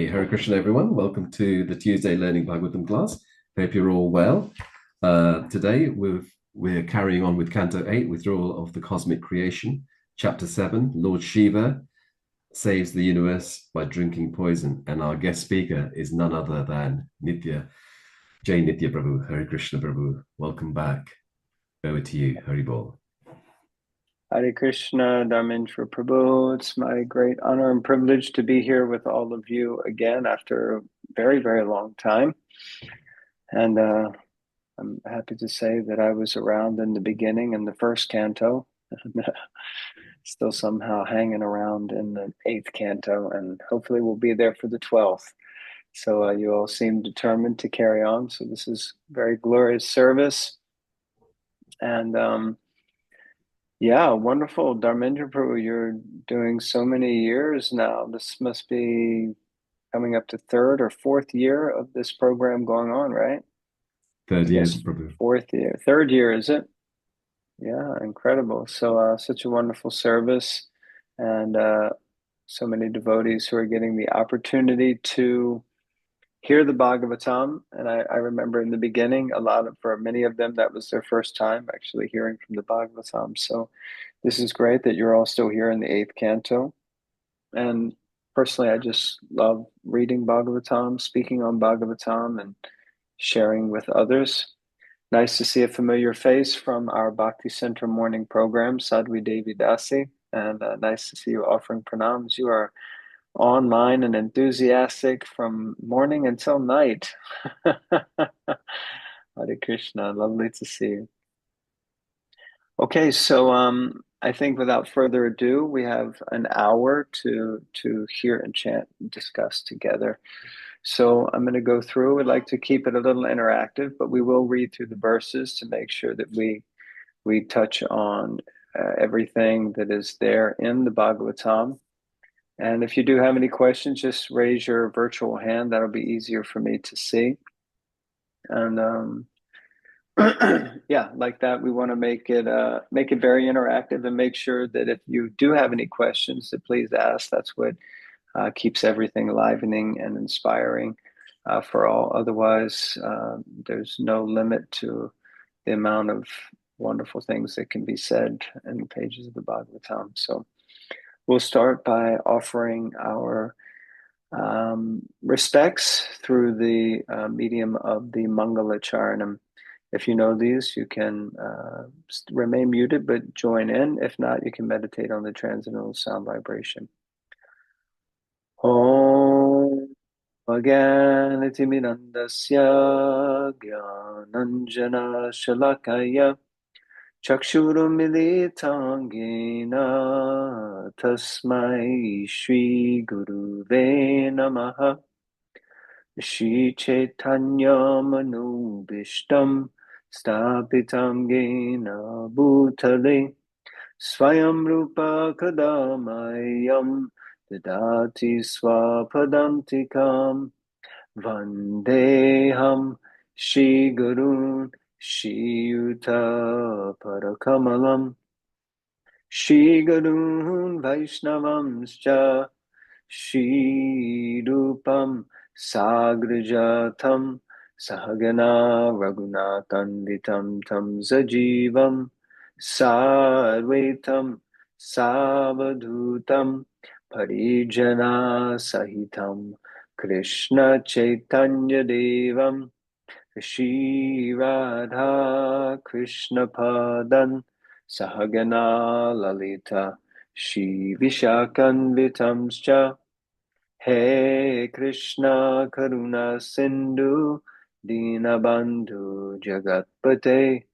Hey, Hare Krishna, everyone. Welcome to the Tuesday Learning Bhagavatam class. Hope you're all well. Today we're carrying on with Canto 8, Withdrawal of the Cosmic Creation, Chapter 7, Lord Shiva saves the universe by drinking poison. And our guest speaker is none other than Nitya, Jai Nitya Prabhu, Hare Krishna Prabhu. Welcome back. Over to you, Hari Bol. Hare Krishna, Dharmendra Prabhu. It's my great honor and privilege to be here with all of you again after a very, very long time. And I'm happy to say that I was around in the beginning in the first canto, and still somehow hanging around in the eighth canto, and hopefully we'll be there for the 12th. So you all seem determined to carry on. So this is very glorious service. And yeah, wonderful. Dharmendra Prabhu, you're doing so many years now. This must be coming up to third or fourth year of this program going on, right? Third I year, guess Prabhu. fourth year, third year, is it? Yeah, incredible. So such a wonderful service, and so many devotees who are getting the opportunity to hear the Bhagavatam. And I remember in the beginning, for many of them, that was their first time actually hearing from the Bhagavatam. So this is great that you're all still here in the eighth canto. And personally, I just love reading Bhagavatam, speaking on Bhagavatam, and sharing with others. Nice to see a familiar face from our Bhakti Center morning program, Sadhvi Devi Dasi. And nice to see you offering pranams. You are online and enthusiastic from morning until night. Hare Krishna, lovely to see you. Okay, so I think without further ado, we have an hour to hear and chant and discuss together. So I'm going to go through. We'd like to keep it a little interactive, but we will read through the verses to make sure that we touch on everything that is there in the Bhagavatam. And if you do have any questions, just raise your virtual hand. That'll be easier for me to see. And yeah, like that, we want to make it very interactive and make sure that if you do have any questions, that please ask. That's what keeps everything livening and inspiring for all. Otherwise, there's no limit to the amount of wonderful things that can be said in the pages of the Bhagavatam. So we'll start by offering our respects through the medium of the Mangala Charanam. If you know these, you can remain muted but join in. If not, you can meditate on the transcendental sound vibration. Om Agyanatimirandasya Gyananjana Shalakaya Chakshurumilitangena Tasmai Shri Guruve Namaha Shri Chaitanya Manubhishtam Stapitam Gena Bhutale Swayam Rupa Kadamayam Dadati Swapadantikam Vandeham Shri Gurun Shri Yuta Parakamalam Shri Gurun Vaishnavamscha Shri Rupam Sagrajatam Sahagana Raghunathanditam Tam Sajivam Sarvetam Savadhutam Parijana Sahitam Krishna Chaitanya Devam Shri Radha Krishna Padan Sahagana Lalita Shri Vishakanvitamscha He Krishna Karuna Sindhu Dinabandhu Jagatpate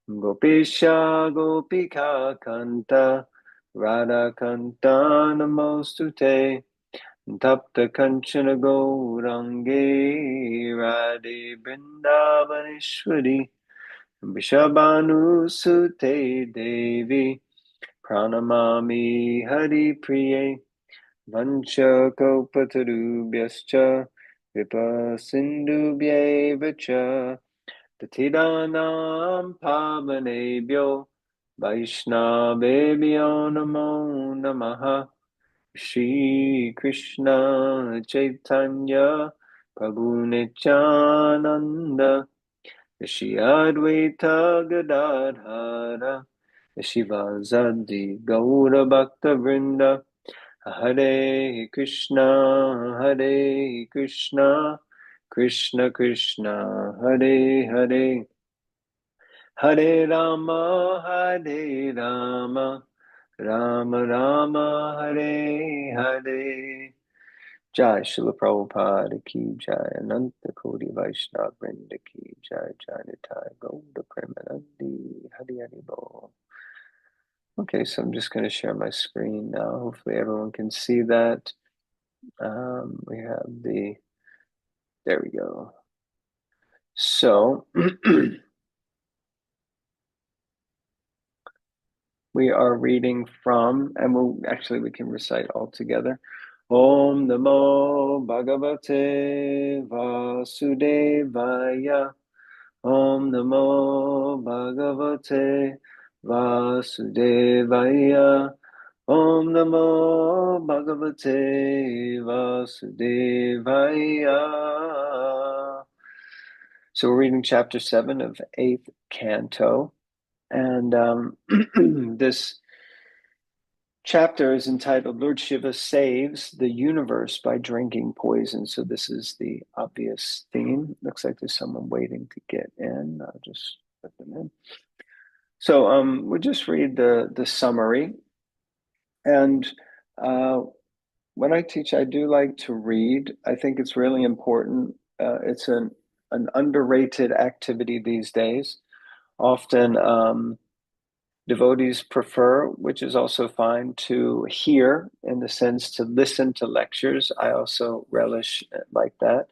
Gopisha Gopika Kanta Radha Kanta Namostute Tapta Kanchana Gaurange Radhe Vrindavaneshwari Vishabhanu Sute Devi Pranamami Hari Priye Vancha Kalpatarubhyascha Vipa Sindhubhyeva cha Tatidanam Pavanebhyo Vaishnavebhyo Namo Namaha Shri Krishna Chaitanya Prabhu Nityananda Shri Advaita Gadadhara Shiva Zadi Gaura Bhakta Vrinda Hare Krishna Krishna Krishna Hare Hare Hare Rama Rama Rama Hare Hare Jai Srila Prabhupada Ki Jai Ananta Koti Vaishnava Vrinda Ki Jai Jai Nitai Gaura Premanandi Hari Hari Bo. Okay, so I'm just going to share my screen now. Hopefully everyone can see that. We have there we go. So we are reading from, and we can recite all together. Om Namo Bhagavate Vasudevaya. Om Namo Bhagavate Vasudevaya. Om Namo Bhagavate Vasudevaya. So we're reading chapter 7 of 8th Canto. And this chapter is entitled Lord Shiva Saves the Universe by Drinking Poison. So this is the obvious theme. Looks like there's someone waiting to get in. I'll just put them in. So we'll just read the summary. And when I teach, I do like to read. I think it's really important. It's an underrated activity these days. Often devotees prefer, which is also fine, to hear, in the sense to listen to lectures. I also relish like that.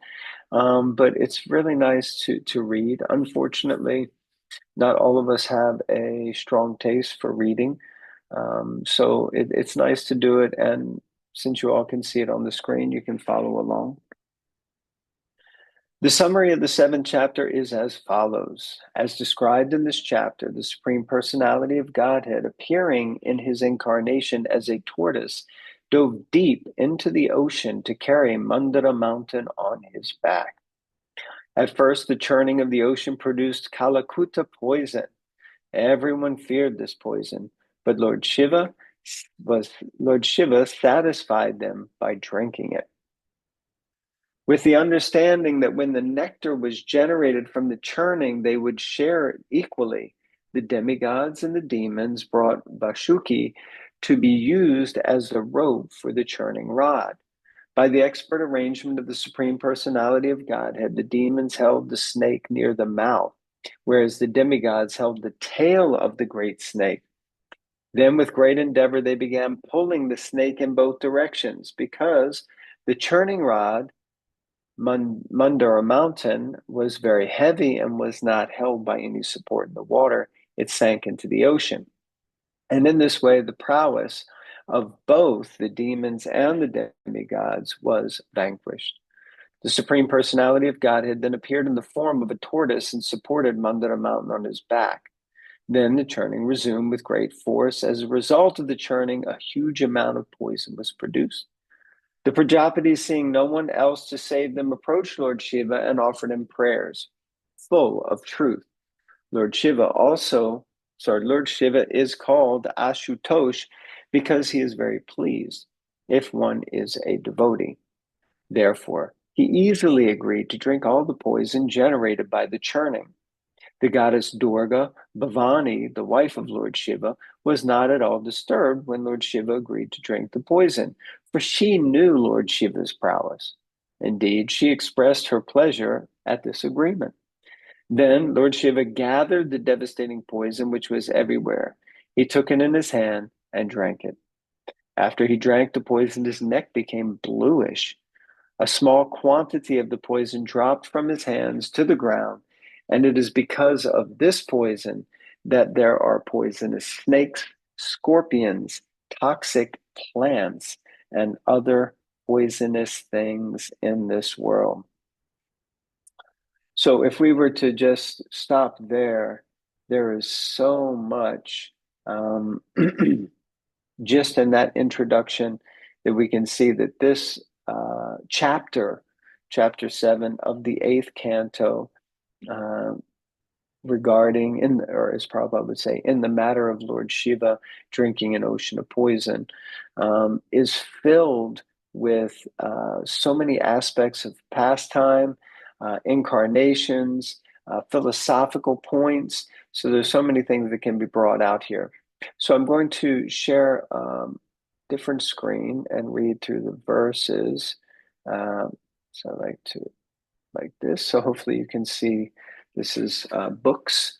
But it's really nice to read. Unfortunately, not all of us have a strong taste for reading. So it's nice to do it. And since you all can see it on the screen, you can follow along. The summary of the 7th chapter is as follows. As described in this chapter, the Supreme Personality of Godhead, appearing in his incarnation as a tortoise, dove deep into the ocean to carry Mandara mountain on his back. At first, the churning of the ocean produced Kalakuta poison. Everyone feared this poison, but Lord Shiva satisfied them by drinking it. With the understanding that when the nectar was generated from the churning, they would share it equally, the demigods and the demons brought Vashuki to be used as a rope for the churning rod. By the expert arrangement of the Supreme Personality of Godhead, the demons held the snake near the mouth, whereas the demigods held the tail of the great snake. Then, with great endeavor, they began pulling the snake in both directions, because the churning rod, Mandara mountain, was very heavy and was not held by any support in the water. It sank into the ocean. And in this way, the prowess of both the demons and the demigods was vanquished. The Supreme Personality of Godhead then appeared in the form of a tortoise and supported Mandara mountain on his back. Then the churning resumed with great force. As a result of the churning, a huge amount of poison was produced. The Prajapatis, seeing no one else to save them, approached Lord Shiva and offered him prayers full of truth. Lord Shiva is called Ashutosh because he is very pleased if one is a devotee. Therefore, he easily agreed to drink all the poison generated by the churning. The goddess Durga, Bhavani, the wife of Lord Shiva, was not at all disturbed when Lord Shiva agreed to drink the poison, for she knew Lord Shiva's prowess. Indeed, she expressed her pleasure at this agreement. Then Lord Shiva gathered the devastating poison which was everywhere. He took it in his hand and drank it. After he drank the poison, his neck became bluish. A small quantity of the poison dropped from his hands to the ground, and it is because of this poison that there are poisonous snakes, scorpions, toxic plants, and other poisonous things in this world. So if we were to just stop there, there is so much just in that introduction. that we can see that this chapter 7 of the 8th canto, regarding, or as Prabhupada would say, in the matter of Lord Shiva drinking an ocean of poison, is filled with so many aspects of pastime, incarnations, philosophical points. So there's so many things that can be brought out here. So I'm going to share different screen and read through the verses. So I like to, like this. So hopefully you can see this is books.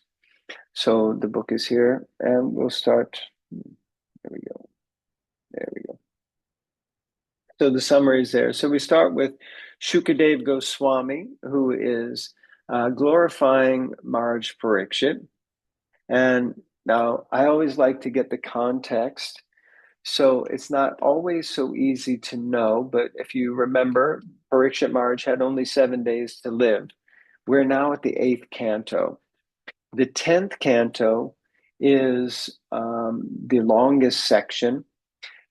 So the book is here, and we'll start. There we go. There we go. So the summary is there. So we start with Shukadev Goswami, who is glorifying Maharaj Parikshit. And now I always like to get the context. So it's not always so easy to know, but if you remember, Parikshit Maharaj had only 7 days to live. We're now at the 8th canto. The 10th canto is the longest section.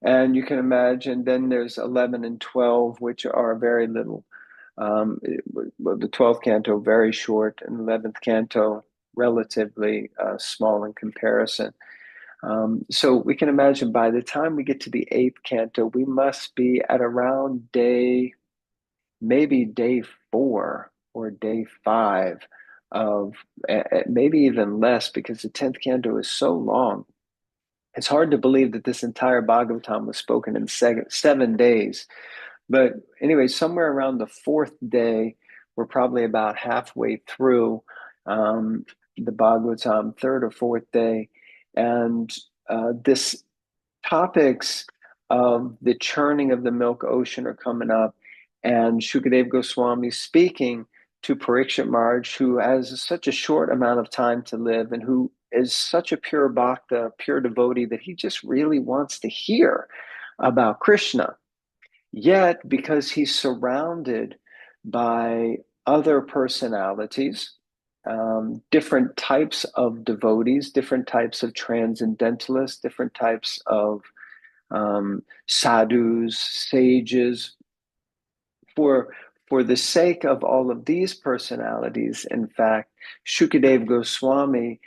And you can imagine then there's 11 and 12, which are very little. Well, the 12th canto, very short, and 11th canto, relatively small in comparison. So we can imagine by the time we get to the 8th canto, we must be at around maybe day 4 or day 5 of, maybe even less, because the 10th canto is so long. It's hard to believe that this entire Bhagavatam was spoken in 7 days. But anyway, somewhere around the 4th day, we're probably about halfway through the Bhagavatam, 3rd or 4th day. And this topics of the churning of the milk ocean are coming up. And Shukadev Goswami speaking to Parikshit Maharaj, who has such a short amount of time to live and who is such a pure bhakta, pure devotee, that he just really wants to hear about Krishna. Yet, because he's surrounded by other personalities, different types of devotees, different types of transcendentalists, different types of sadhus, sages, for the sake of all of these personalities, in fact, Shukadev Goswami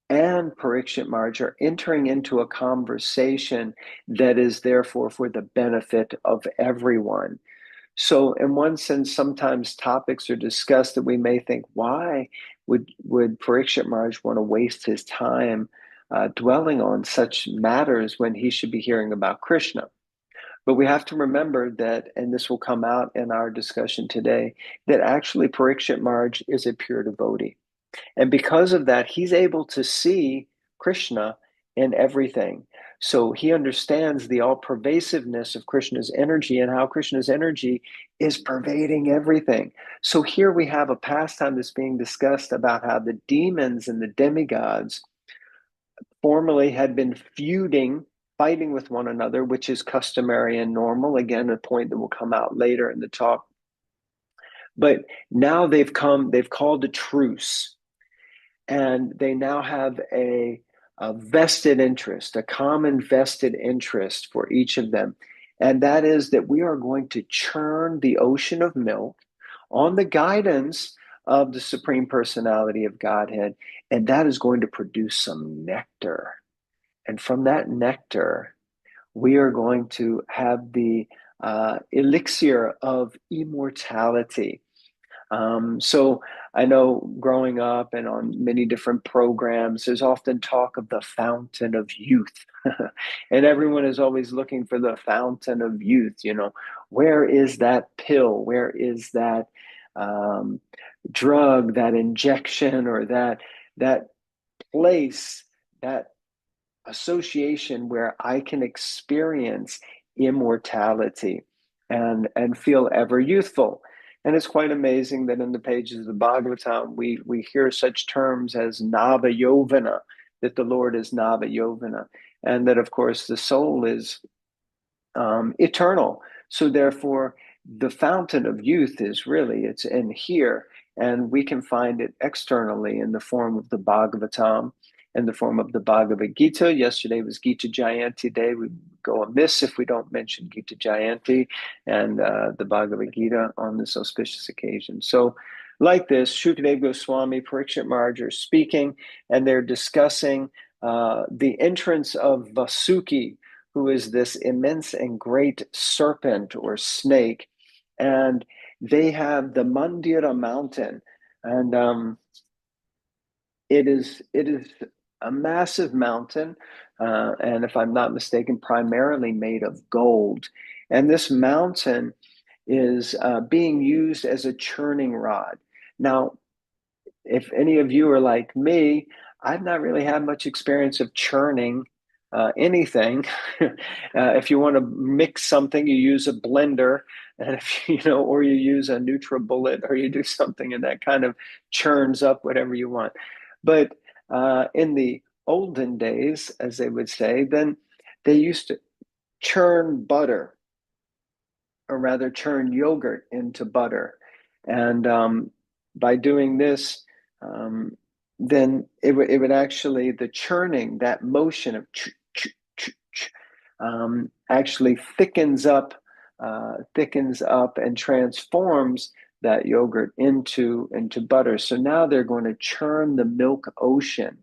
and Parikshit Maharaj are entering into a conversation that is therefore for the benefit of everyone. So in one sense, sometimes topics are discussed that we may think, why would Parikshit Maharaj want to waste his time dwelling on such matters when he should be hearing about Krishna? But we have to remember that, and this will come out in our discussion today, that actually Parikshit Maharaj is a pure devotee. And because of that, he's able to see Krishna in everything. So he understands the all-pervasiveness of Krishna's energy and how Krishna's energy is pervading everything. So here we have a pastime that's being discussed about how the demons and the demigods formerly had been feuding, fighting with one another, which is customary and normal. Again, a point that will come out later in the talk. But now they've called a truce. And they now have a vested interest, a common vested interest for each of them. And that is that we are going to churn the ocean of milk on the guidance of the Supreme Personality of Godhead. And that is going to produce some nectar. And from that nectar, we are going to have the elixir of immortality. So I know growing up and on many different programs, there's often talk of the fountain of youth. And everyone is always looking for the fountain of youth. Where is that pill? Where is that drug, that injection, or that place, that association where I can experience immortality and feel ever youthful? And it's quite amazing that in the pages of the Bhagavatam, we hear such terms as Nava Yovana, that the Lord is Nava Yovana, and that, of course, the soul is eternal. So therefore, the fountain of youth it's in here, and we can find it externally in the form of the Bhagavatam. in the form of the Bhagavad Gita. Yesterday was Gita Jayanti Day. We go amiss if we don't mention Gita Jayanti and the Bhagavad Gita on this auspicious occasion. So like this, Shukadeva Goswami, Parikshit Maharaj are speaking, and they're discussing the entrance of Vasuki, who is this immense and great serpent or snake. And they have the Mandira mountain, and it is a massive mountain, and if I'm not mistaken, primarily made of gold. And this mountain is being used as a churning rod. Now, if any of you are like me, I've not really had much experience of churning anything. If you want to mix something, you use a blender, and if or you use a NutriBullet, or you do something, and that kind of churns up whatever you want. But in the olden days, as they would say, then they used to churn butter, or rather churn yogurt into butter. And by doing this, then it would actually, the churning, that motion of actually thickens up and transforms that yogurt into butter. So now they're going to churn the milk ocean.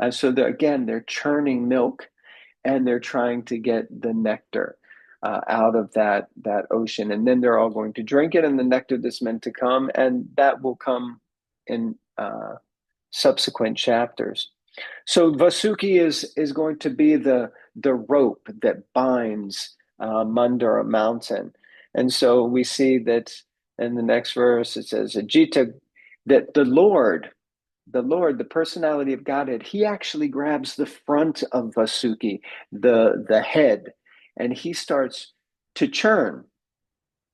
So they're churning milk, and they're trying to get the nectar out of that ocean. And then they're all going to drink it, and the nectar that's meant to come, and that will come in subsequent chapters. So Vasuki is going to be the rope that binds Mandara mountain. And so we see that in the next verse, it says, Ajita, that the Lord, the personality of Godhead, he actually grabs the front of Vasuki, the head, and he starts to churn.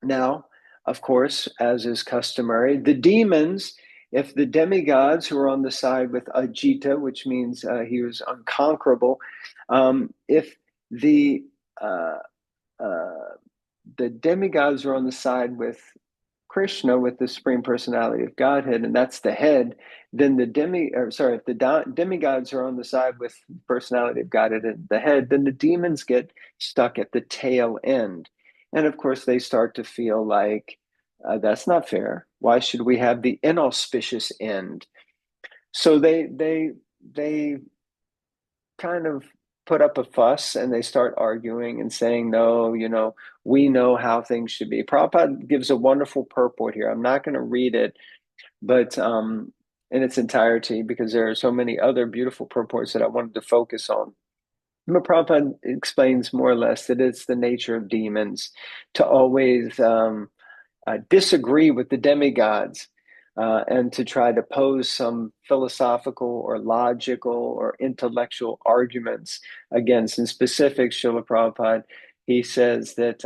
Now, of course, as is customary, the demons, if the demigods who are on the side with Ajita, which means he was unconquerable, if the demigods are on the side with Krishna, with the Supreme Personality of Godhead, and that's the head, then if the demigods are on the side with the Personality of Godhead and the head, then the demons get stuck at the tail end. And of course, they start to feel like, that's not fair. Why should we have the inauspicious end? So they kind of put up a fuss, and they start arguing and saying, no, we know how things should be. Prabhupada gives a wonderful purport here. I'm not going to read it, but in its entirety, because there are so many other beautiful purports that I wanted to focus on. But Prabhupada explains more or less that it's the nature of demons to always disagree with the demigods, and to try to pose some philosophical or logical or intellectual arguments against. In specific, Srila Prabhupada, he says that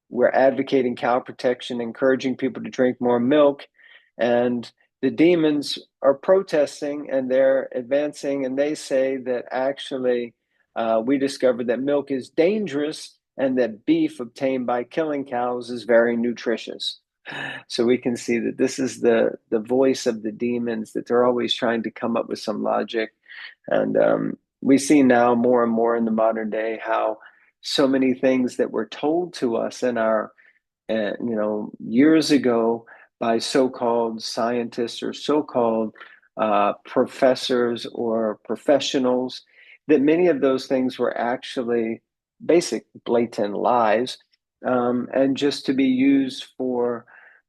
we're advocating cow protection, encouraging people to drink more milk, and the demons are protesting, and they're advancing, and they say that actually we discovered that milk is dangerous, and that beef obtained by killing cows is very nutritious. So we can see that this is the voice of the demons, that they're always trying to come up with some logic. And we see now more and more in the modern day how so many things that were told to us in our, years ago by so-called scientists or so-called professors or professionals, that many of those things were actually basic blatant lies, and just to be used for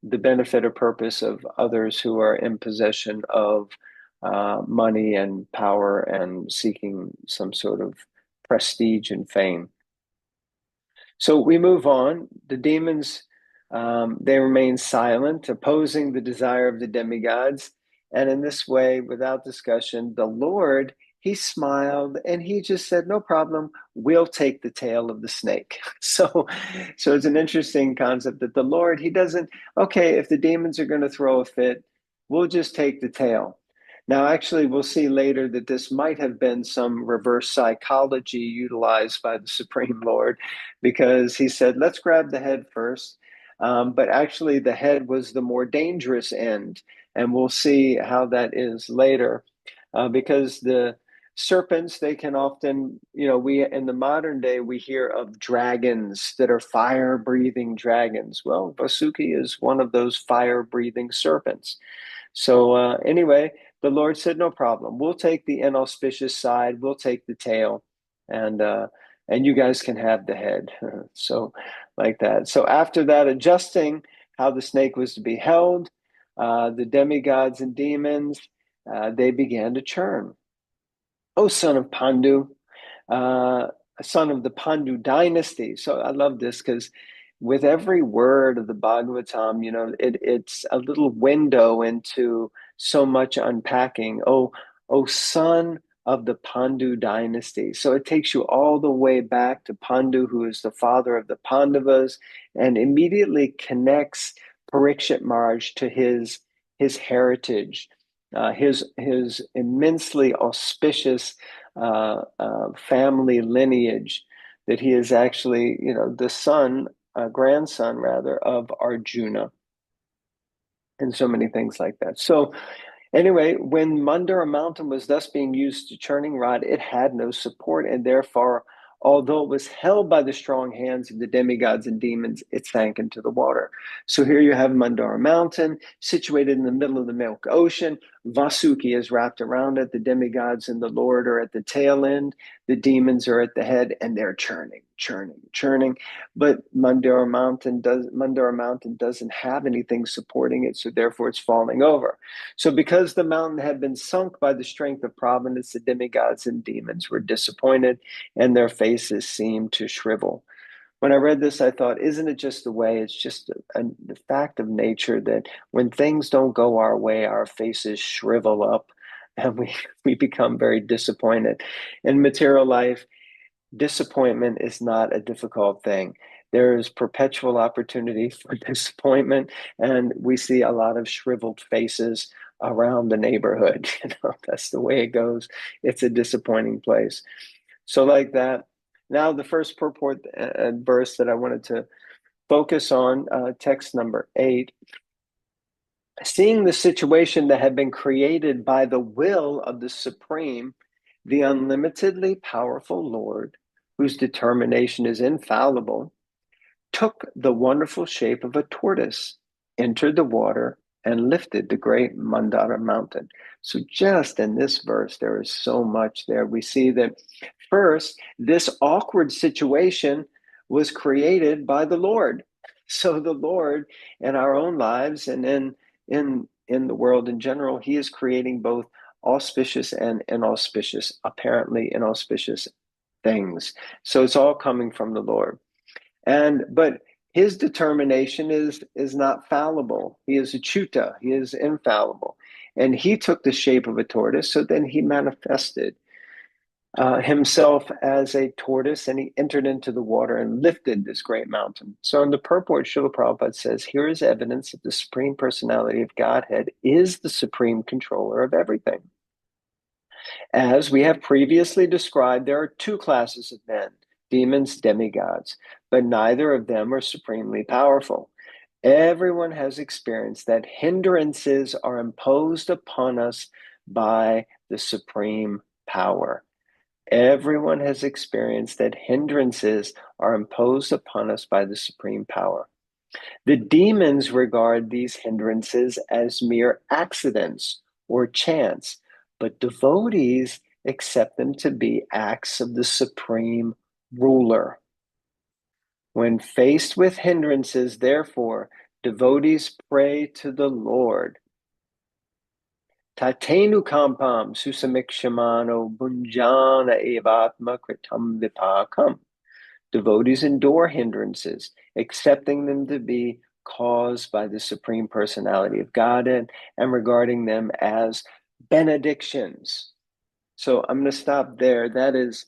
the benefit or purpose of others who are in possession of money and power and seeking some sort of prestige and fame. So we move on. The demons, they remain silent, opposing the desire of the demigods. And in this way, without discussion, the Lord, he smiled and he just said, no problem, we'll take the tail of the snake. So it's an interesting concept that the Lord, he doesn't, okay, if the demons are going to throw a fit, we'll just take the tail. Now, actually, we'll see later that this might have been some reverse psychology utilized by the Supreme Lord, because he said, let's grab the head first. But actually, the head was the more dangerous end. And we'll see how that is later. because the serpents, they can often, we in the modern day, we hear of dragons that are fire-breathing dragons. Well, Vasuki is one of those fire-breathing serpents. So anyway, the Lord said, no problem. We'll take the inauspicious side. We'll take the tail, and you guys can have the head. So like that. So after that, adjusting how the snake was to be held, the demigods and demons, they began to churn. O son of Pandu, son of the Pandu dynasty. So I love this because with every word of the Bhagavatam, it's a little window into so much unpacking. O son of the Pandu dynasty. So it takes you all the way back to Pandu, who is the father of the Pandavas, and immediately connects Parikshit Maharaj to his heritage. His immensely auspicious family lineage, that he is actually, the grandson rather, of Arjuna, and so many things like that. So anyway, when Mandara mountain was thus being used to churning rod, it had no support, and therefore, although it was held by the strong hands of the demigods and demons, it sank into the water. So here you have Mandara mountain, situated in the middle of the Milk Ocean. Vasuki is wrapped around it. The demigods and the Lord are at the tail end. The demons are at the head, and they're churning. But Mandara mountain doesn't have anything supporting it, so therefore it's falling over. So because the mountain had been sunk by the strength of providence, the demigods and demons were disappointed, and their faces seemed to shrivel. When I read this, I thought, isn't it just the way? It's just the fact of nature that when things don't go our way, our faces shrivel up, and we become very disappointed. In material life, disappointment is not a difficult thing. There is perpetual opportunity for disappointment, and we see a lot of shriveled faces around the neighborhood. That's the way it goes. It's a disappointing place. So like that. Now the first purport verse that I wanted to focus on, text number 8. Seeing the situation that had been created by the will of the Supreme, the unlimitedly powerful Lord, whose determination is infallible, took the wonderful shape of a tortoise, entered the water, and lifted the great Mandara mountain. So just in this verse, there is so much there. We see that first, this awkward situation was created by the Lord. So the Lord, in our own lives and in the world in general, he is creating both auspicious and inauspicious, apparently inauspicious things. So it's all coming from the Lord. But his determination is not fallible. He is achyuta. He is infallible. And he took the shape of a tortoise, so then he manifested himself as a tortoise, and he entered into the water and lifted this great mountain. So in the purport, Srila Prabhupada says, here is evidence that the Supreme Personality of Godhead is the supreme controller of everything. As we have previously described, there are two classes of men, demons, demigods, but neither of them are supremely powerful. Everyone has experienced that hindrances are imposed upon us by the supreme power. Everyone has experienced that hindrances are imposed upon us by the supreme power. The demons regard these hindrances as mere accidents or chance, but devotees accept them to be acts of the supreme ruler. When faced with hindrances, therefore, devotees pray to the Lord. Tatenu kampam susamikshimano bunjana evatma kritam vipakam. Devotees endure hindrances, accepting them to be caused by the Supreme Personality of Godhead and regarding them as benedictions. So I'm going to stop there. That is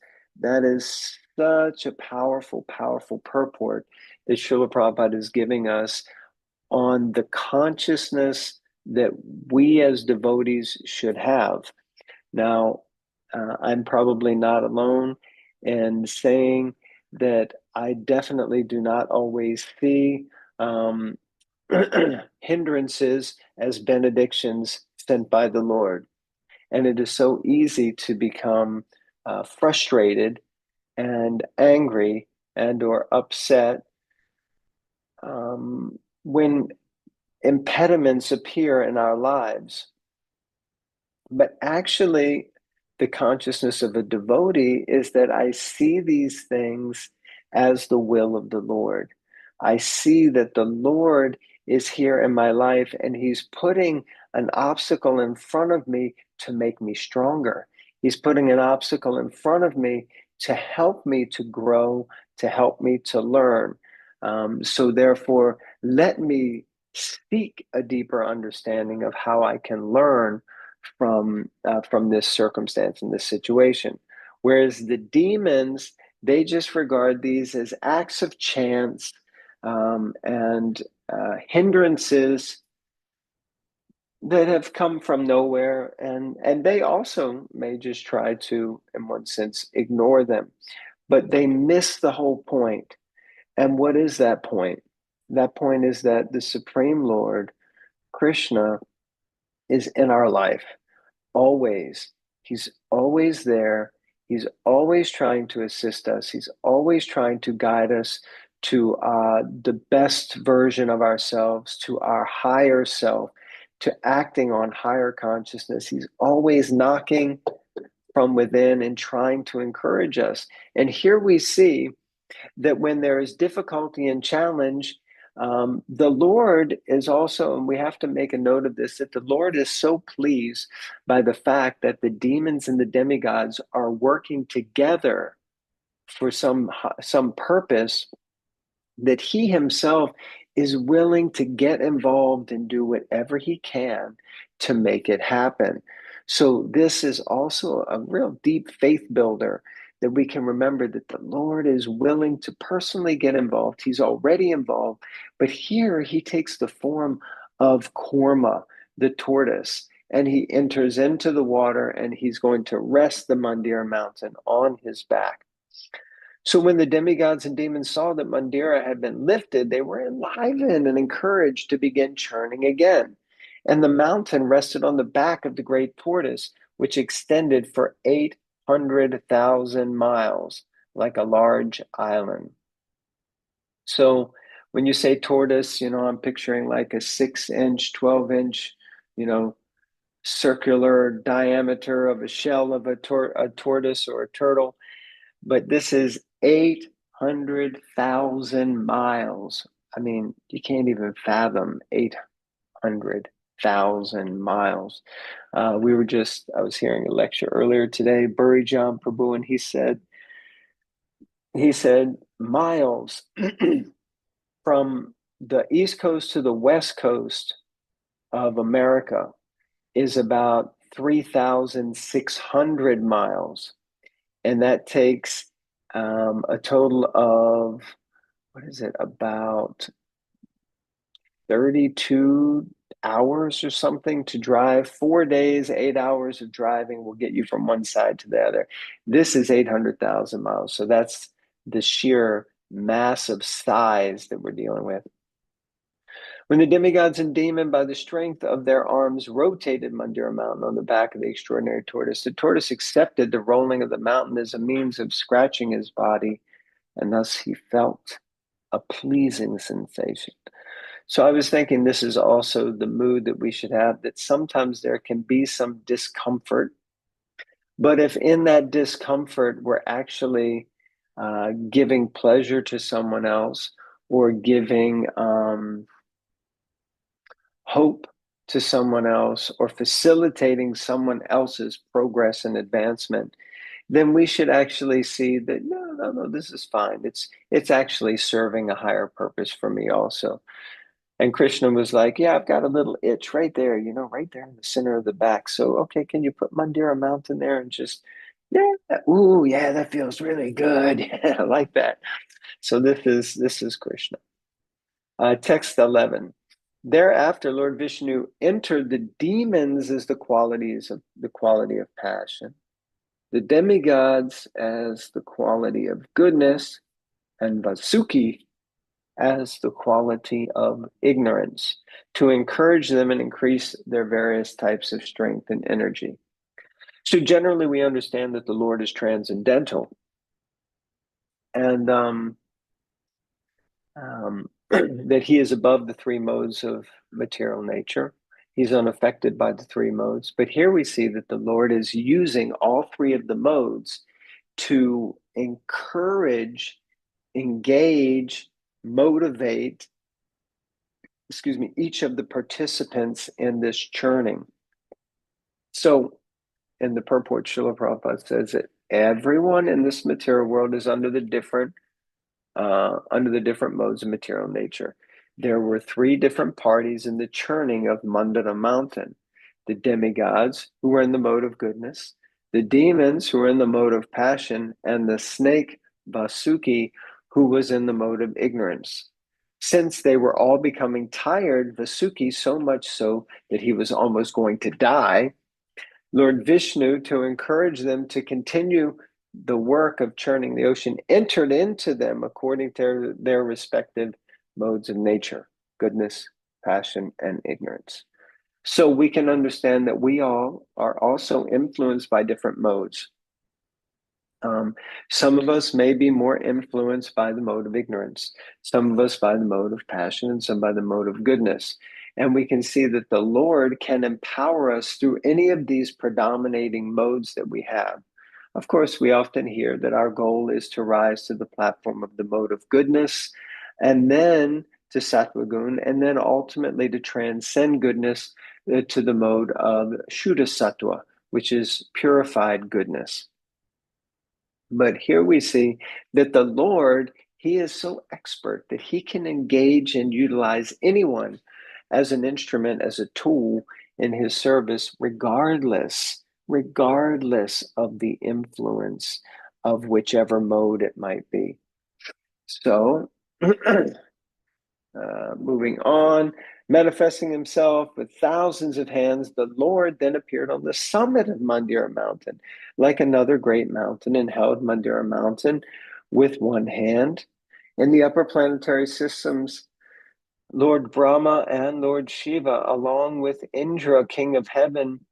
such a powerful, powerful purport that Srila Prabhupada is giving us on the consciousness that we as devotees should have. Now, I'm probably not alone in saying that I definitely do not always see hindrances as benedictions sent by the Lord. And it is so easy to become frustrated and angry and or upset when impediments appear in our lives. But actually, the consciousness of a devotee is that I see these things as the will of the Lord. I see that the Lord is here in my life and he's putting an obstacle in front of me to make me stronger. He's putting an obstacle in front of me to help me to grow, to help me to learn. So therefore, let me seek a deeper understanding of how I can learn from this circumstance and this situation. Whereas the demons, they just regard these as acts of chance and hindrances that have come from nowhere, and they also may just try to, in one sense, ignore them, but they miss the whole point. And what is that point? That point is that the Supreme Lord, Krishna, is in our life always. He's always there. He's always trying to assist us. He's always trying to guide us to the best version of ourselves, to our higher self, to acting on higher consciousness. He's always knocking from within and trying to encourage us. And here we see that when there is difficulty and challenge, the Lord is also, and we have to make a note of this, that the Lord is so pleased by the fact that the demons and the demigods are working together for some purpose, that he himself is willing to get involved and do whatever he can to make it happen. So this is also a real deep faith builder, that we can remember that the Lord is willing to personally get involved. He's already involved, but here he takes the form of Korma, the tortoise, and he enters into the water and he's going to rest the Mandira mountain on his back. So when the demigods and demons saw that Mandira had been lifted, they were enlivened and encouraged to begin churning again. And the mountain rested on the back of the great tortoise, which extended for 800,000 miles, like a large island. So when you say tortoise, I'm picturing like a 6-inch, 12-inch, circular diameter of a shell of a tortoise or a turtle. But this is 800,000 miles. I mean, you can't even fathom 800,000 miles. I was hearing a lecture earlier today, Burijan Prabhu, and he said miles from the East Coast to the West Coast of America is about 3,600 miles. And that takes a total of, about 32 hours or something to drive. 4 days, 8 hours of driving will get you from one side to the other. This is 800,000 miles. So that's the sheer massive size that we're dealing with. When the demigods and demon, by the strength of their arms, rotated Mandira mountain on the back of the extraordinary tortoise, the tortoise accepted the rolling of the mountain as a means of scratching his body, and thus he felt a pleasing sensation. So I was thinking this is also the mood that we should have, that sometimes there can be some discomfort, but if in that discomfort we're actually giving pleasure to someone else, or giving hope to someone else, or facilitating someone else's progress and advancement, then we should actually see that no, this is fine. It's actually serving a higher purpose for me also. And Krishna was like, yeah, I've got a little itch right there, right there in the center of the back. So, okay, can you put Mandira Mountain there and just, ooh, yeah, that feels really good. I like that. So this is Krishna. Text 11. Thereafter, Lord Vishnu entered the demons as the quality of passion, the demigods as the quality of goodness, and Vasuki as the quality of ignorance, to encourage them and increase their various types of strength and energy. So generally, we understand that the Lord is transcendental, and that he is above the three modes of material nature. He's unaffected by the three modes. But here we see that the Lord is using all three of the modes to encourage, engage, motivate, each of the participants in this churning. So, in the purport, Srila Prabhupada says that everyone in this material world is under the different modes of material nature. There were three different parties in the churning of Mandara mountain: the demigods, who were in the mode of goodness, the demons, who were in the mode of passion, and the snake Vasuki, who was in the mode of ignorance. Since they were all becoming tired, Vasuki so much so that he was almost going to die, Lord Vishnu, to encourage them to continue the work of churning the ocean, entered into them according to their respective modes of nature: goodness, passion, and ignorance. So we can understand that we all are also influenced by different modes. Some of us may be more influenced by the mode of ignorance, some of us by the mode of passion, and some by the mode of goodness. And we can see that the Lord can empower us through any of these predominating modes that we have. Of course, we often hear that our goal is to rise to the platform of the mode of goodness, and then to sattva gun, and then ultimately to transcend goodness to the mode of shuddha sattva, which is purified goodness. But here we see that the Lord, he is so expert that he can engage and utilize anyone as an instrument, as a tool in his service, regardless of the influence of whichever mode it might be. So, moving on, manifesting himself with thousands of hands, the Lord then appeared on the summit of Mandira mountain, like another great mountain, and held Mandira mountain with one hand. In the upper planetary systems, Lord Brahma and Lord Shiva, along with Indra, king of heaven,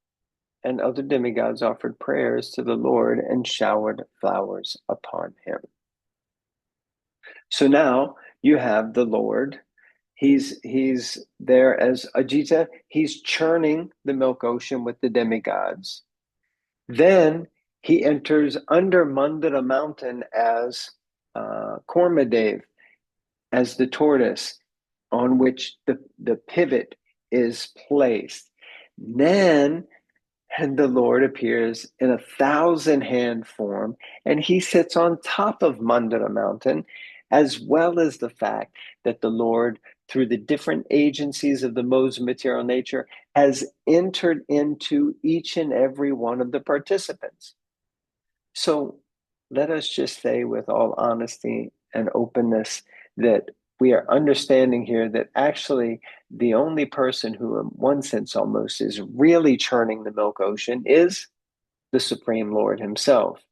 and other demigods, offered prayers to the Lord and showered flowers upon him. So now you have the Lord. He's there as Ajita. He's churning the milk ocean with the demigods. Then he enters under Mandara mountain as Kormadev, as the tortoise on which the pivot is placed. Then and the Lord appears in a 1,000-hand form, and he sits on top of Mandara mountain, as well as the fact that the Lord, through the different agencies of the modes of material nature, has entered into each and every one of the participants. So let us just say with all honesty and openness that we are understanding here that actually the only person who, in one sense almost, is really churning the milk ocean is the Supreme Lord himself,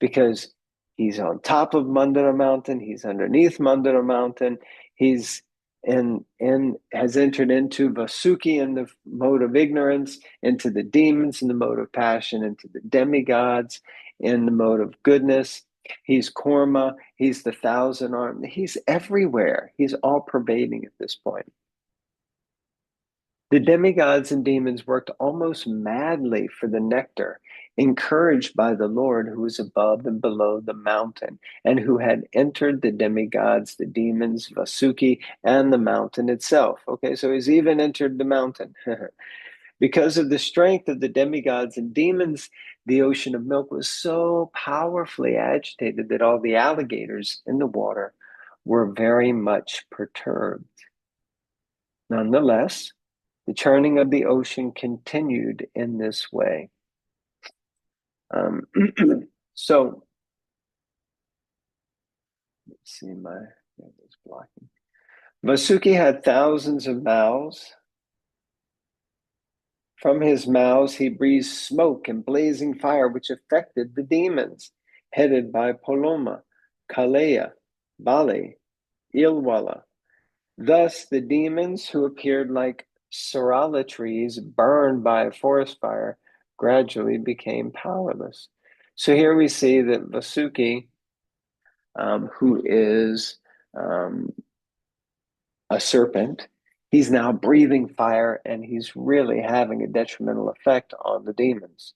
because he's on top of Mandara mountain, he's underneath Mandara mountain, he's has entered into Vasuki in the mode of ignorance, into the demons in the mode of passion, into the demigods in the mode of goodness. He's Korma, he's the 1,000-armed, he's everywhere. He's all pervading at this point. The demigods and demons worked almost madly for the nectar, encouraged by the Lord who was above and below the mountain, and who had entered the demigods, the demons, Vasuki, and the mountain itself. Okay, so he's even entered the mountain. Because of the strength of the demigods and demons, the ocean of milk was so powerfully agitated that all the alligators in the water were very much perturbed. Nonetheless, the churning of the ocean continued in this way. So, let's see, my is blocking. Vasuki had thousands of mouths. From his mouths he breathed smoke and blazing fire, which affected the demons, headed by Poloma, Kaleya, Bali, Ilwala. Thus the demons, who appeared like Sarala trees burned by a forest fire, gradually became powerless. So here we see that Vasuki, who is a serpent, he's now breathing fire, and he's really having a detrimental effect on the demons.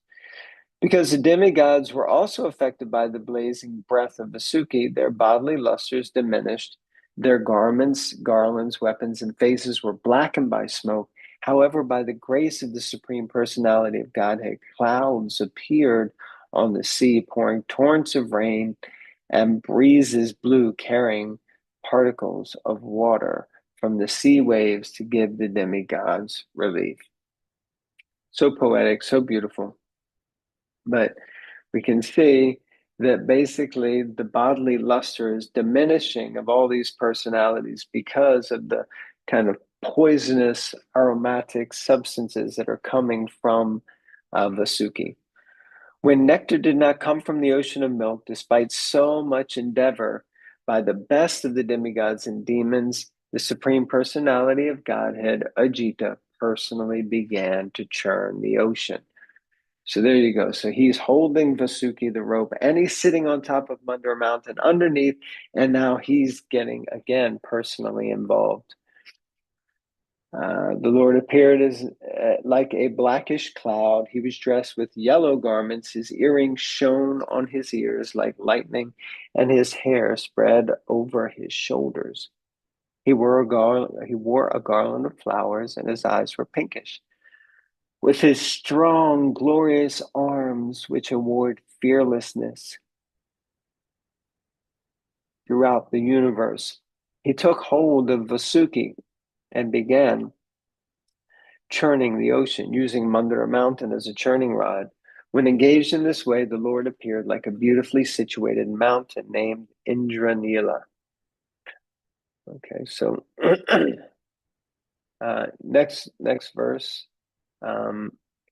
Because the demigods were also affected by the blazing breath of Vasuki, their bodily lusters diminished, their garments, garlands, weapons, and faces were blackened by smoke. However, by the grace of the Supreme Personality of Godhead, clouds appeared on the sea, pouring torrents of rain, and breezes blew, carrying particles of water from the sea waves to give the demigods relief. So poetic, so beautiful. But we can see that basically the bodily luster is diminishing of all these personalities because of the kind of poisonous aromatic substances that are coming from Vasuki. When nectar did not come from the ocean of milk, despite so much endeavor by the best of the demigods and demons, the Supreme Personality of Godhead, Ajita, personally began to churn the ocean. So there you go. So he's holding Vasuki, the rope, and he's sitting on top of Mandara Mountain underneath, and now he's getting, again, personally involved. The Lord appeared as like a blackish cloud. He was dressed with yellow garments. His earrings shone on his ears like lightning, and his hair spread over his shoulders. He wore a garland of flowers, and his eyes were pinkish. With his strong, glorious arms, which award fearlessness throughout the universe, he took hold of Vasuki and began churning the ocean, using Mandara Mountain as a churning rod. When engaged in this way, the Lord appeared like a beautifully situated mountain named Indranila. Okay, so next verse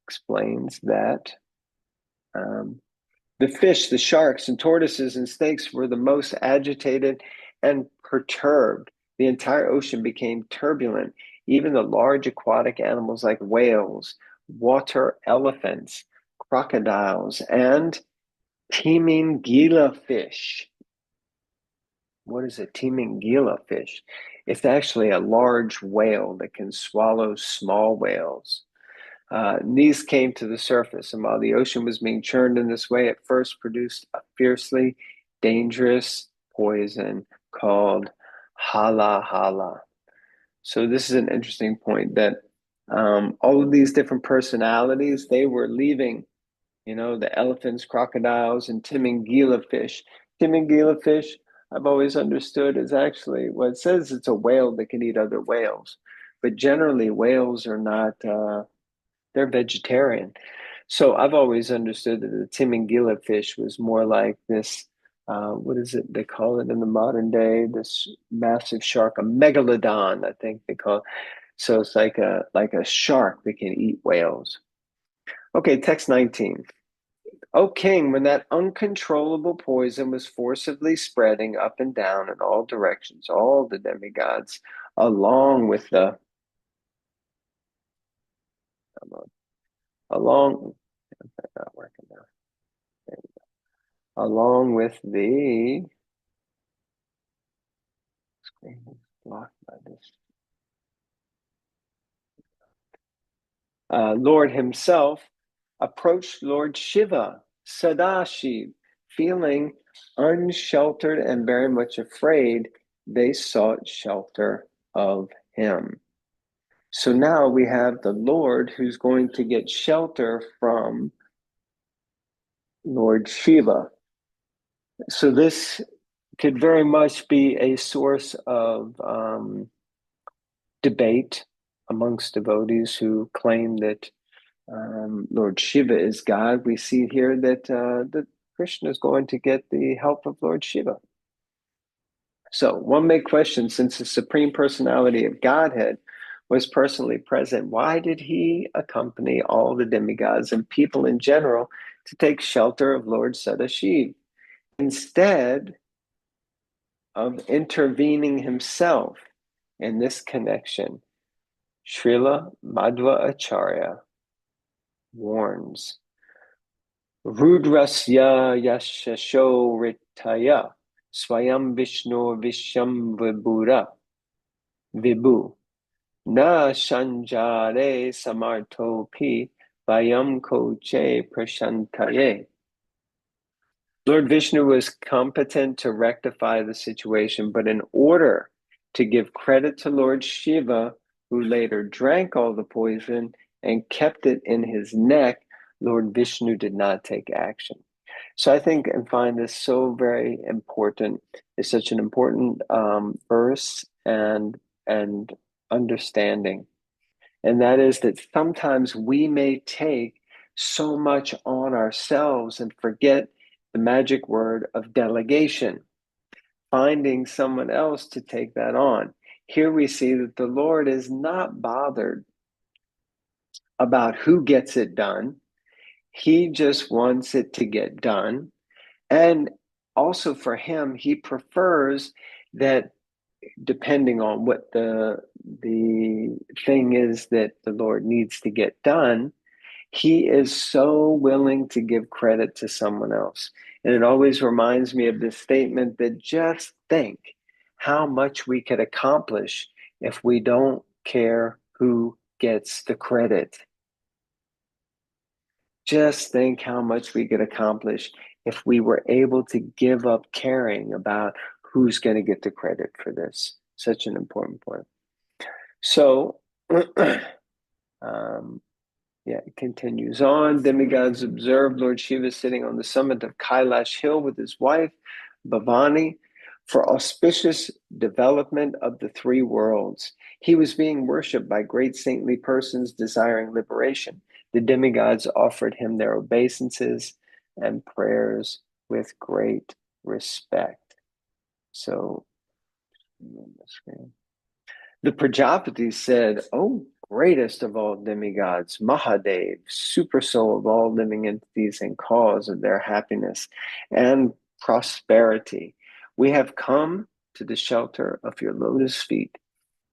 explains that the fish, the sharks, and tortoises and snakes were the most agitated and perturbed. The entire ocean became turbulent. Even the large aquatic animals like whales, water elephants, crocodiles, and teeming gila fish. What is a teeming gila fish? It's actually a large whale that can swallow small whales. These came to the surface, and while the ocean was being churned in this way, it first produced a fiercely dangerous poison called hala hala. So this is an interesting point that all of these different personalities, they were leaving, the elephants, crocodiles, and Timingila fish. Timingila fish, I've always understood, is actually, well, it says it's a whale that can eat other whales, but generally whales are not, they're vegetarian. So I've always understood that the Timingila fish was more like this, what is it they call it in the modern day, this massive shark, a megalodon, I think they call it. So it's like a shark that can eat whales. Okay, text 19. O king, when that uncontrollable poison was forcibly spreading up and down in all directions, all the demigods, along with the along not working now. There we go. Along with the screen is blocked by this. Lord himself approached Lord Shiva, Sadashiv, feeling unsheltered and very much afraid. They sought shelter of him. So now we have the Lord who's going to get shelter from Lord Shiva. So this could very much be a source of debate amongst devotees who claim that Lord Shiva is God. We see here that Krishna is going to get the help of Lord Shiva. So one may question, since the Supreme Personality of Godhead was personally present, why did he accompany all the demigods and people in general to take shelter of Lord Sadashiv instead of intervening himself in this connection? Srila Madhva Acharya warns. Rudrasya yashasho ritaya swayam Vishnu visham vibhu na shanjare samartopi vayam koche prashantaye. Lord Vishnu was competent to rectify the situation, but in order to give credit to Lord Shiva, who later drank all the poison and kept it in his neck, Lord Vishnu did not take action. So I think and find this so very important. It's such an important verse and understanding. And that is that sometimes we may take so much on ourselves and forget the magic word of delegation, finding someone else to take that on. Here we see that the Lord is not bothered about who gets it done. He just wants it to get done. And also for him, he prefers that, depending on what the thing is that the Lord needs to get done, he is so willing to give credit to someone else. And it always reminds me of this statement that just think how much we could accomplish if we don't care who gets the credit. Just think how much we could accomplish if we were able to give up caring about who's going to get the credit for this. Such an important point. So, it continues on. Demigods observed Lord Shiva sitting on the summit of Kailash Hill with his wife, Bhavani, for auspicious development of the three worlds. He was being worshipped by great saintly persons desiring liberation. The demigods offered him their obeisances and prayers with great respect. So, the Prajapati said, "Oh, greatest of all demigods, Mahadev, super soul of all living entities and cause of their happiness and prosperity, we have come to the shelter of your lotus feet.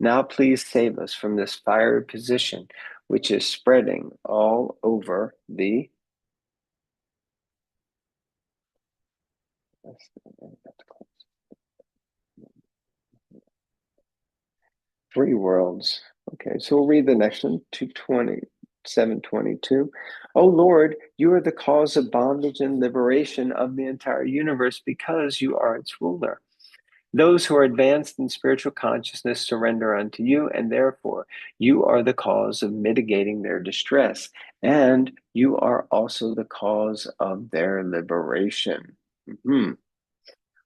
Now please save us from this fiery position which is spreading all over the..." Three worlds. Okay, so we'll read the next one, 722. Oh Lord, you are the cause of bondage and liberation of the entire universe because you are its ruler. Those who are advanced in spiritual consciousness surrender unto you, and therefore you are the cause of mitigating their distress, and you are also the cause of their liberation.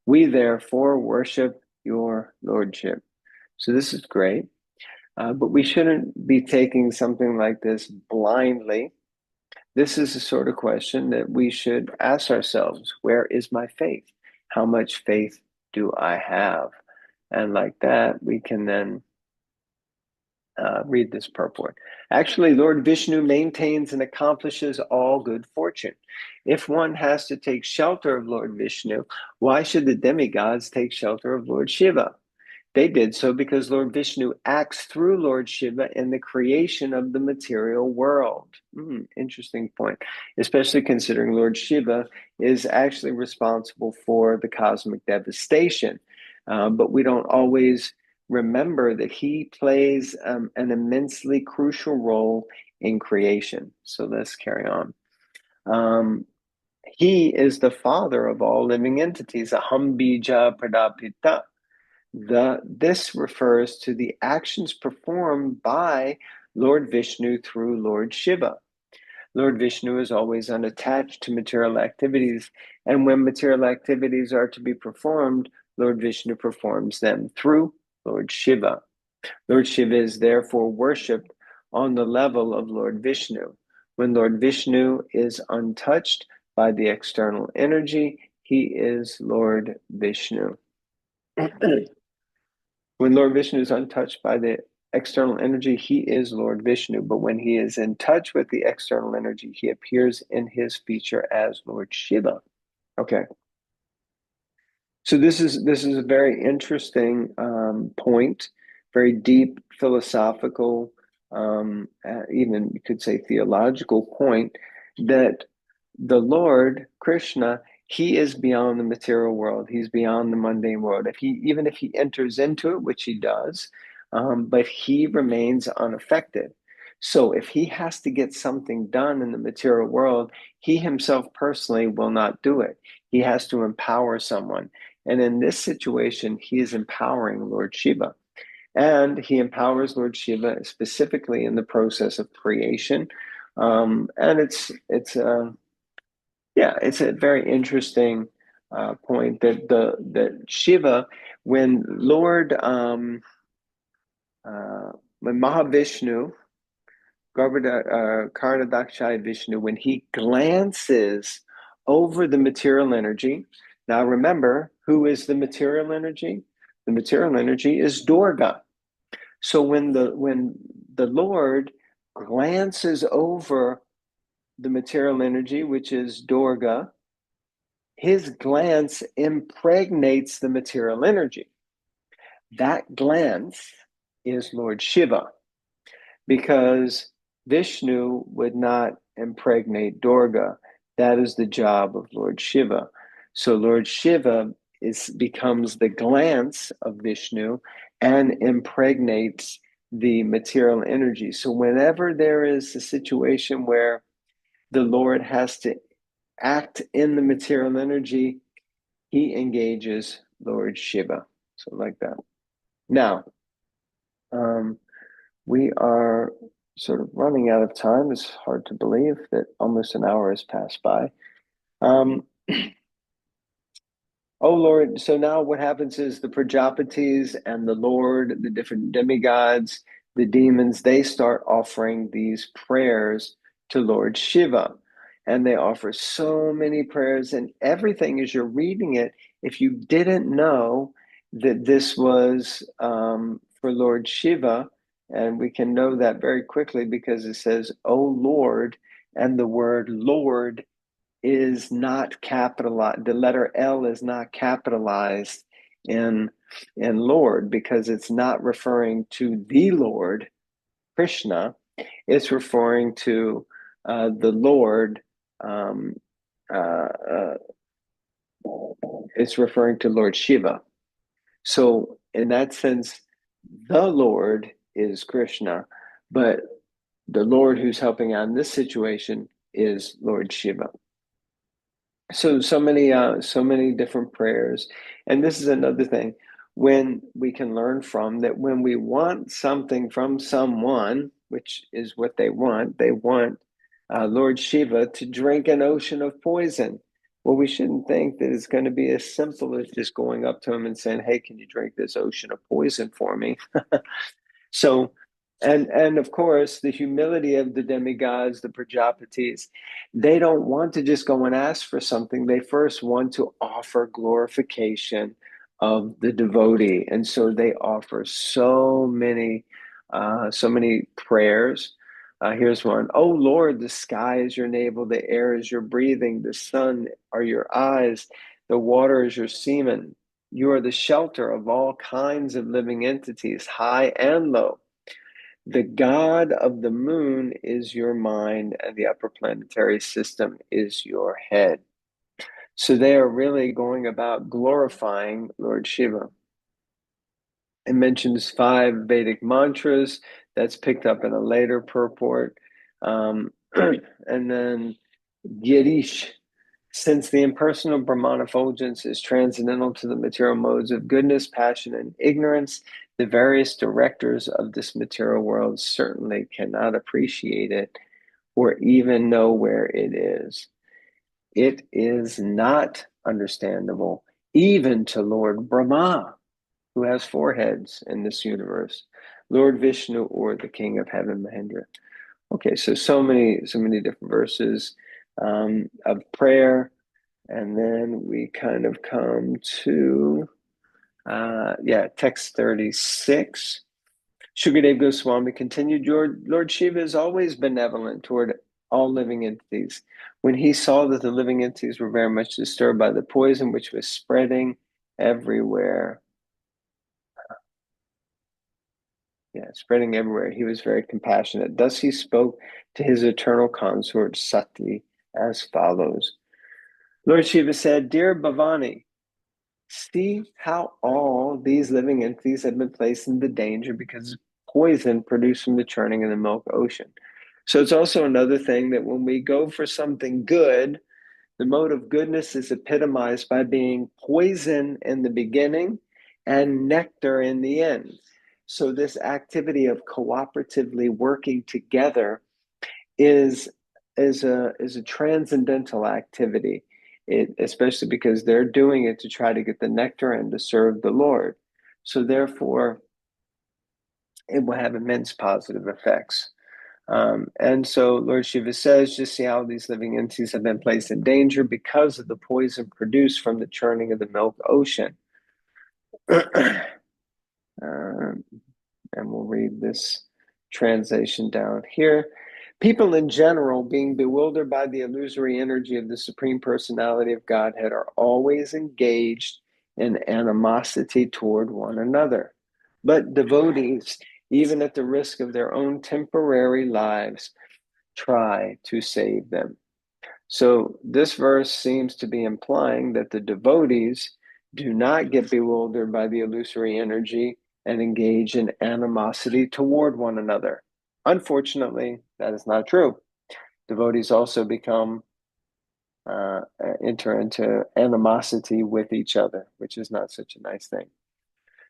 We therefore worship your lordship. So this is great. But we shouldn't be taking something like this blindly. This is the sort of question that we should ask ourselves. Where is my faith? How much faith do I have? And like that, we can then read this purport. Actually, Lord Vishnu maintains and accomplishes all good fortune. If one has to take shelter of Lord Vishnu, why should the demigods take shelter of Lord Shiva? They did so because Lord Vishnu acts through Lord Shiva in the creation of the material world. Interesting point, especially considering Lord Shiva is actually responsible for the cosmic devastation. But we don't always remember that he plays an immensely crucial role in creation. So let's carry on. He is the father of all living entities. Aham bija pradapita. This refers to the actions performed by Lord Vishnu through Lord Shiva. Lord Vishnu is always unattached to material activities, and when material activities are to be performed, Lord Vishnu performs them through Lord Shiva. Lord Shiva is therefore worshipped on the level of Lord Vishnu. When Lord Vishnu is untouched by the external energy, he is Lord Vishnu. When Lord Vishnu is untouched by the external energy, he is Lord Vishnu. But when he is in touch with the external energy, he appears in his feature as Lord Shiva. Okay. So this is a very interesting point, very deep philosophical even you could say theological point, that the Lord, Krishna, he is beyond the material world. He's beyond the mundane world. Even if he enters into it, which he does, but he remains unaffected. So if he has to get something done in the material world, he himself personally will not do it. He has to empower someone. And in this situation, he is empowering Lord Shiva. And he empowers Lord Shiva specifically in the process of creation. And it's a very interesting point that Shiva, when when Mahavishnu, Karnadakshaya Vishnu, when he glances over the material energy. Now remember, who is the material energy? The material energy is Durga. So when the Lord glances over the material energy, which is Durga, his glance impregnates the material energy. That glance is Lord Shiva, because Vishnu would not impregnate Durga. That is the job of Lord Shiva. So Lord Shiva becomes the glance of Vishnu and impregnates the material energy. So whenever there is a situation where the Lord has to act in the material energy, he engages Lord Shiva. So like that. Now, we are sort of running out of time. It's hard to believe that almost an hour has passed by. Oh Lord, so now what happens is the Prajapatis and the Lord, the different demigods, the demons, they start offering these prayers to Lord Shiva. And they offer so many prayers and everything as you're reading it. If you didn't know that this was for Lord Shiva, and we can know that very quickly because it says, "Oh Lord," and the word Lord is not capitalized. The letter L is not capitalized in Lord, because it's not referring to the Lord, Krishna. It's referring to the Lord. It's referring to Lord Shiva. So in that sense, the Lord is Krishna, but the Lord who's helping out in this situation is Lord Shiva. So many different prayers. And this is another thing, when we can learn from that, when we want something from someone, which is what they want Lord Shiva to drink an ocean of poison. Well, we shouldn't think that it's going to be as simple as just going up to him and saying, "Hey, can you drink this ocean of poison for me?" So, and of course, the humility of the demigods, the Prajapatis, they don't want to just go and ask for something. They first want to offer glorification of the devotee, and so they offer so many prayers. Here's one. "Oh Lord, the sky is your navel, the air is your breathing, the sun are your eyes, the water is your semen. You are the shelter of all kinds of living entities, high and low. The god of the moon is your mind, and the upper planetary system is your head." So they are really going about glorifying Lord Shiva. It mentions 5 Vedic mantras that's picked up in a later purport. And then Girish, "Since the impersonal Brahman effulgence is transcendental to the material modes of goodness, passion, and ignorance, the various directors of this material world certainly cannot appreciate it or even know where it is. It is not understandable even to Lord Brahma, who has 4 heads in this universe, Lord Vishnu, or the King of Heaven, Mahendra." Okay, so many different verses of prayer. And then we kind of come to, text 36. Shukadev Goswami continued, Lord Shiva is always benevolent toward all living entities. When he saw that the living entities were very much disturbed by the poison which was spreading everywhere. spreading everywhere. He was very compassionate. Thus he spoke to his eternal consort Sati as follows. Lord Shiva said, Dear Bhavani, see how all these living entities have been placed in the danger because of poison produced from the churning of the milk ocean. So it's also another thing that when we go for something good, the mode of goodness is epitomized by being poison in the beginning and nectar in the end. So this activity of cooperatively working together is a transcendental activity, especially because they're doing it to try to get the nectar and to serve the Lord. So therefore, it will have immense positive effects. And so Lord Shiva says, just see how these living entities have been placed in danger because of the poison produced from the churning of the milk ocean. And we'll read this translation down here. People in general, being bewildered by the illusory energy of the Supreme Personality of Godhead, are always engaged in animosity toward one another. But devotees, even at the risk of their own temporary lives, try to save them. So this verse seems to be implying that the devotees do not get bewildered by the illusory energy and engage in animosity toward one another. Unfortunately, that is not true. Devotees also enter into animosity with each other, which is not such a nice thing.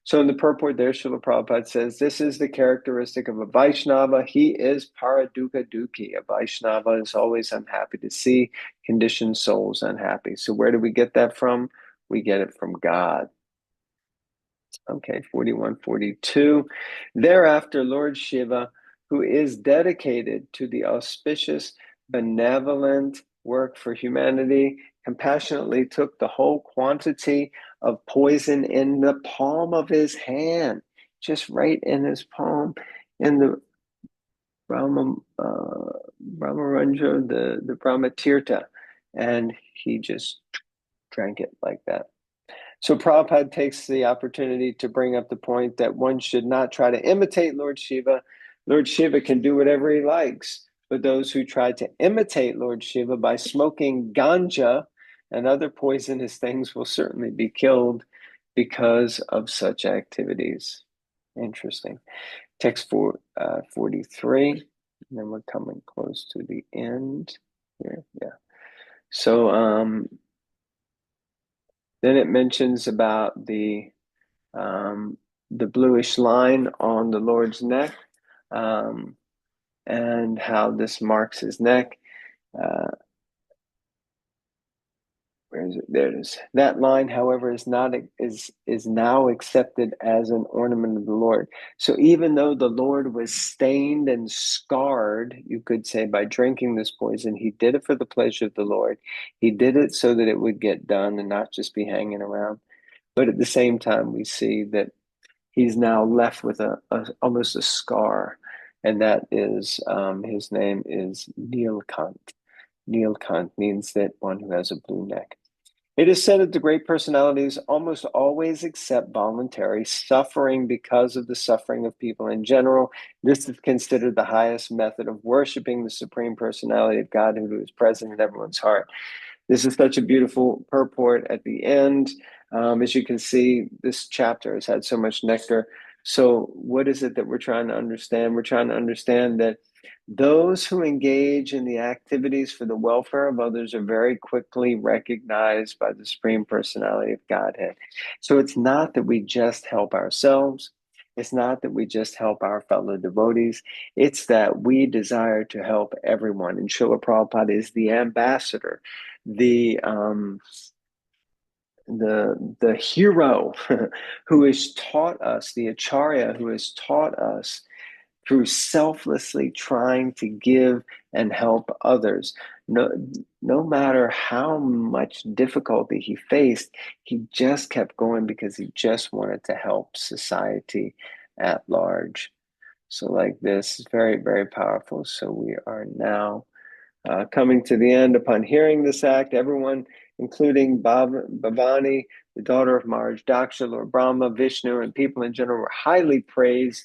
So in the purport there, Srila Prabhupada says, this is the characteristic of a Vaishnava. He is paradukkha dukhi. A Vaishnava is always unhappy to see conditioned souls unhappy. So where do we get that from? We get it from God. Okay, 41, 42. Thereafter, Lord Shiva, who is dedicated to the auspicious, benevolent work for humanity, compassionately took the whole quantity of poison in the palm of his hand, just right in his palm, in the Brahmaranja, the Brahmatirtha, and he just drank it like that. So Prabhupada takes the opportunity to bring up the point that one should not try to imitate Lord Shiva. Lord Shiva can do whatever he likes, but those who try to imitate Lord Shiva by smoking ganja and other poisonous things will certainly be killed because of such activities. Interesting. Text 43, and then we're coming close to the end here. Yeah. So then it mentions about the bluish line on the Lord's neck, and how this marks his neck. Where is it? There it is. That line, however, is now accepted as an ornament of the Lord. So even though the Lord was stained and scarred, you could say, by drinking this poison, he did it for the pleasure of the Lord. He did it so that it would get done and not just be hanging around. But at the same time, we see that he's now left with almost a scar, and that is his name is Nilkant. Nilkant means that one who has a blue neck. It is said that the great personalities almost always accept voluntary suffering because of the suffering of people in general. This is considered the highest method of worshiping the Supreme Personality of God who is present in everyone's heart. This is such a beautiful purport at the end. As you can see, this chapter has had so much nectar. So what is it that we're trying to understand? We're trying to understand that those who engage in the activities for the welfare of others are very quickly recognized by the Supreme Personality of Godhead. So it's not that we just help ourselves. It's not that we just help our fellow devotees. It's that we desire to help everyone. And Srila Prabhupada is the ambassador, the hero who has taught us, the acharya who has taught us through selflessly trying to give and help others. No matter how much difficulty he faced, he just kept going because he just wanted to help society at large. So like this is very, very powerful. So we are now coming to the end. Upon hearing this act, everyone, including Bhavani, the daughter of Maharaj Daksha, Lord Brahma, Vishnu, and people in general, were highly praised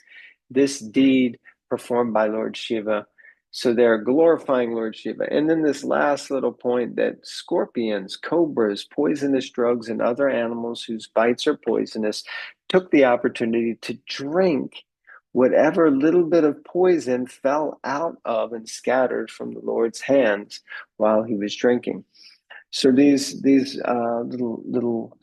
this deed performed by Lord Shiva. So they're glorifying Lord Shiva. And then this last little point that scorpions, cobras, poisonous drugs, and other animals whose bites are poisonous took the opportunity to drink whatever little bit of poison fell out of and scattered from the Lord's hands while he was drinking. So these little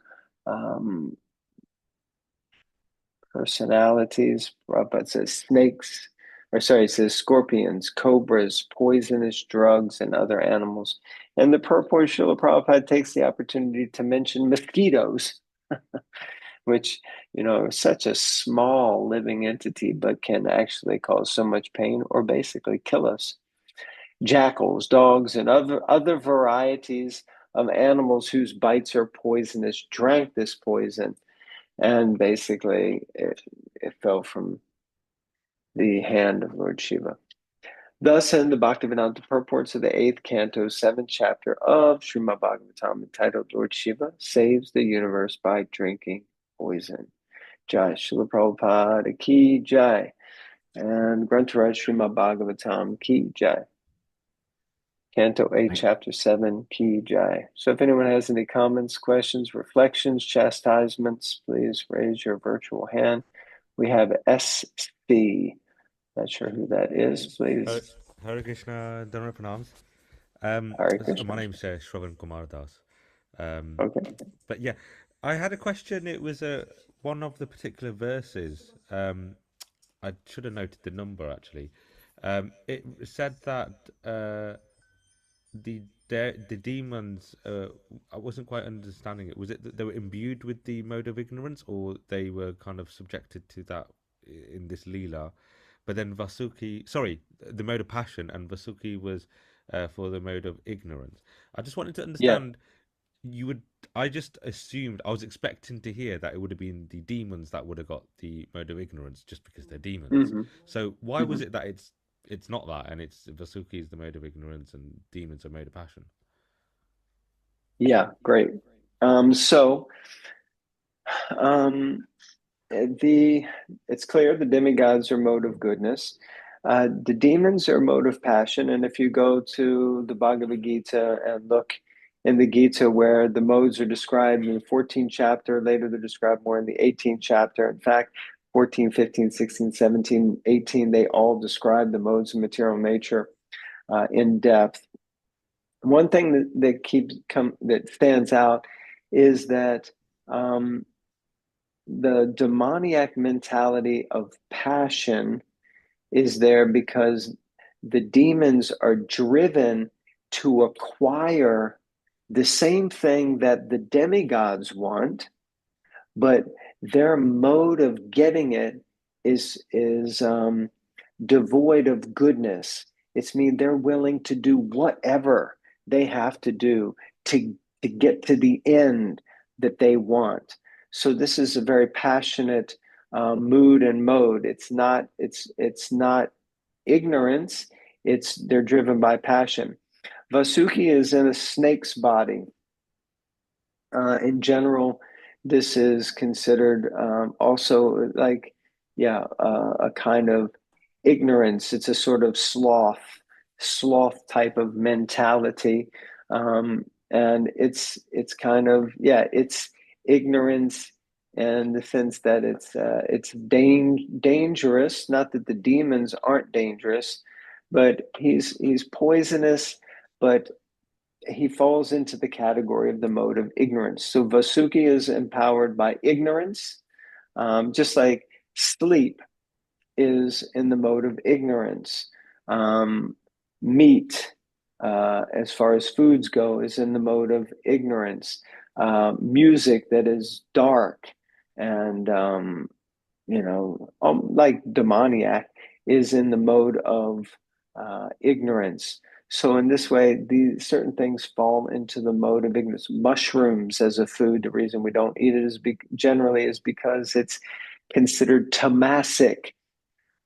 personalities, Prabhupada says snakes, or sorry, it says scorpions, cobras, poisonous drugs, and other animals. And the purport Srila Prabhupada takes the opportunity to mention mosquitoes, which, is such a small living entity, but can actually cause so much pain or basically kill us. Jackals, dogs, and other varieties of animals whose bites are poisonous drank this poison, and basically it fell from the hand of Lord Shiva. Thus end the Bhaktivedanta purports of the 8th canto, 7th chapter of Srimad Bhagavatam, entitled Lord Shiva Saves the Universe by Drinking Poison. Jai Srila Prabhupada ki jai, and Grantaraj Srimad Bhagavatam ki jai. Canto 8, Chapter 7, ki jai. So if anyone has any comments, questions, reflections, chastisements, please raise your virtual hand. We have SC. Not sure who that is, please. Hare Krishna, Dharma Pranams. Hare Krishna. My name's Shravan Kumar Das. Okay. But yeah, I had a question. It was one of the particular verses. I should have noted the number actually. It said that the demons. I wasn't quite understanding it. Was it that they were imbued with the mode of ignorance, or they were kind of subjected to that in this Leela? But then the mode of passion, and Vasuki was for the mode of ignorance. I just wanted to understand. Yeah. I just assumed, I was expecting to hear that it would have been the demons that would have got the mode of ignorance, just because they're demons. Mm-hmm. So why was it that it's not that, and it's Vasuki is the mode of ignorance, and demons are mode of passion? Yeah, great. It's clear the demigods are mode of goodness. The demons are mode of passion. And if you go to the Bhagavad Gita and look in the Gita where the modes are described in the 14th chapter, later they're described more in the 18th chapter. In fact, 14, 15, 16, 17, 18, they all describe the modes of material nature in depth. One thing that stands out is that the demoniac mentality of passion is there because the demons are driven to acquire the same thing that the demigods want, but their mode of getting it is devoid of goodness. It's mean they're willing to do whatever they have to do to get to the end that they want. So this is a very passionate mood and mode. It's not ignorance. They're driven by passion. Vasuki is in a snake's body. In general, this is considered also like, a kind of ignorance. It's a sort of sloth type of mentality, and it's kind of it's ignorance in the sense that it's dangerous. Not that the demons aren't dangerous, but he's poisonous, but he falls into the category of the mode of ignorance. So Vasuki is empowered by ignorance, just like sleep is in the mode of ignorance. Meat, as far as foods go, is in the mode of ignorance. Music that is dark and, like demoniac, is in the mode of ignorance. So in this way, these certain things fall into the mode of ignorance. Mushrooms as a food, the reason we don't eat it is generally is because it's considered tamasic.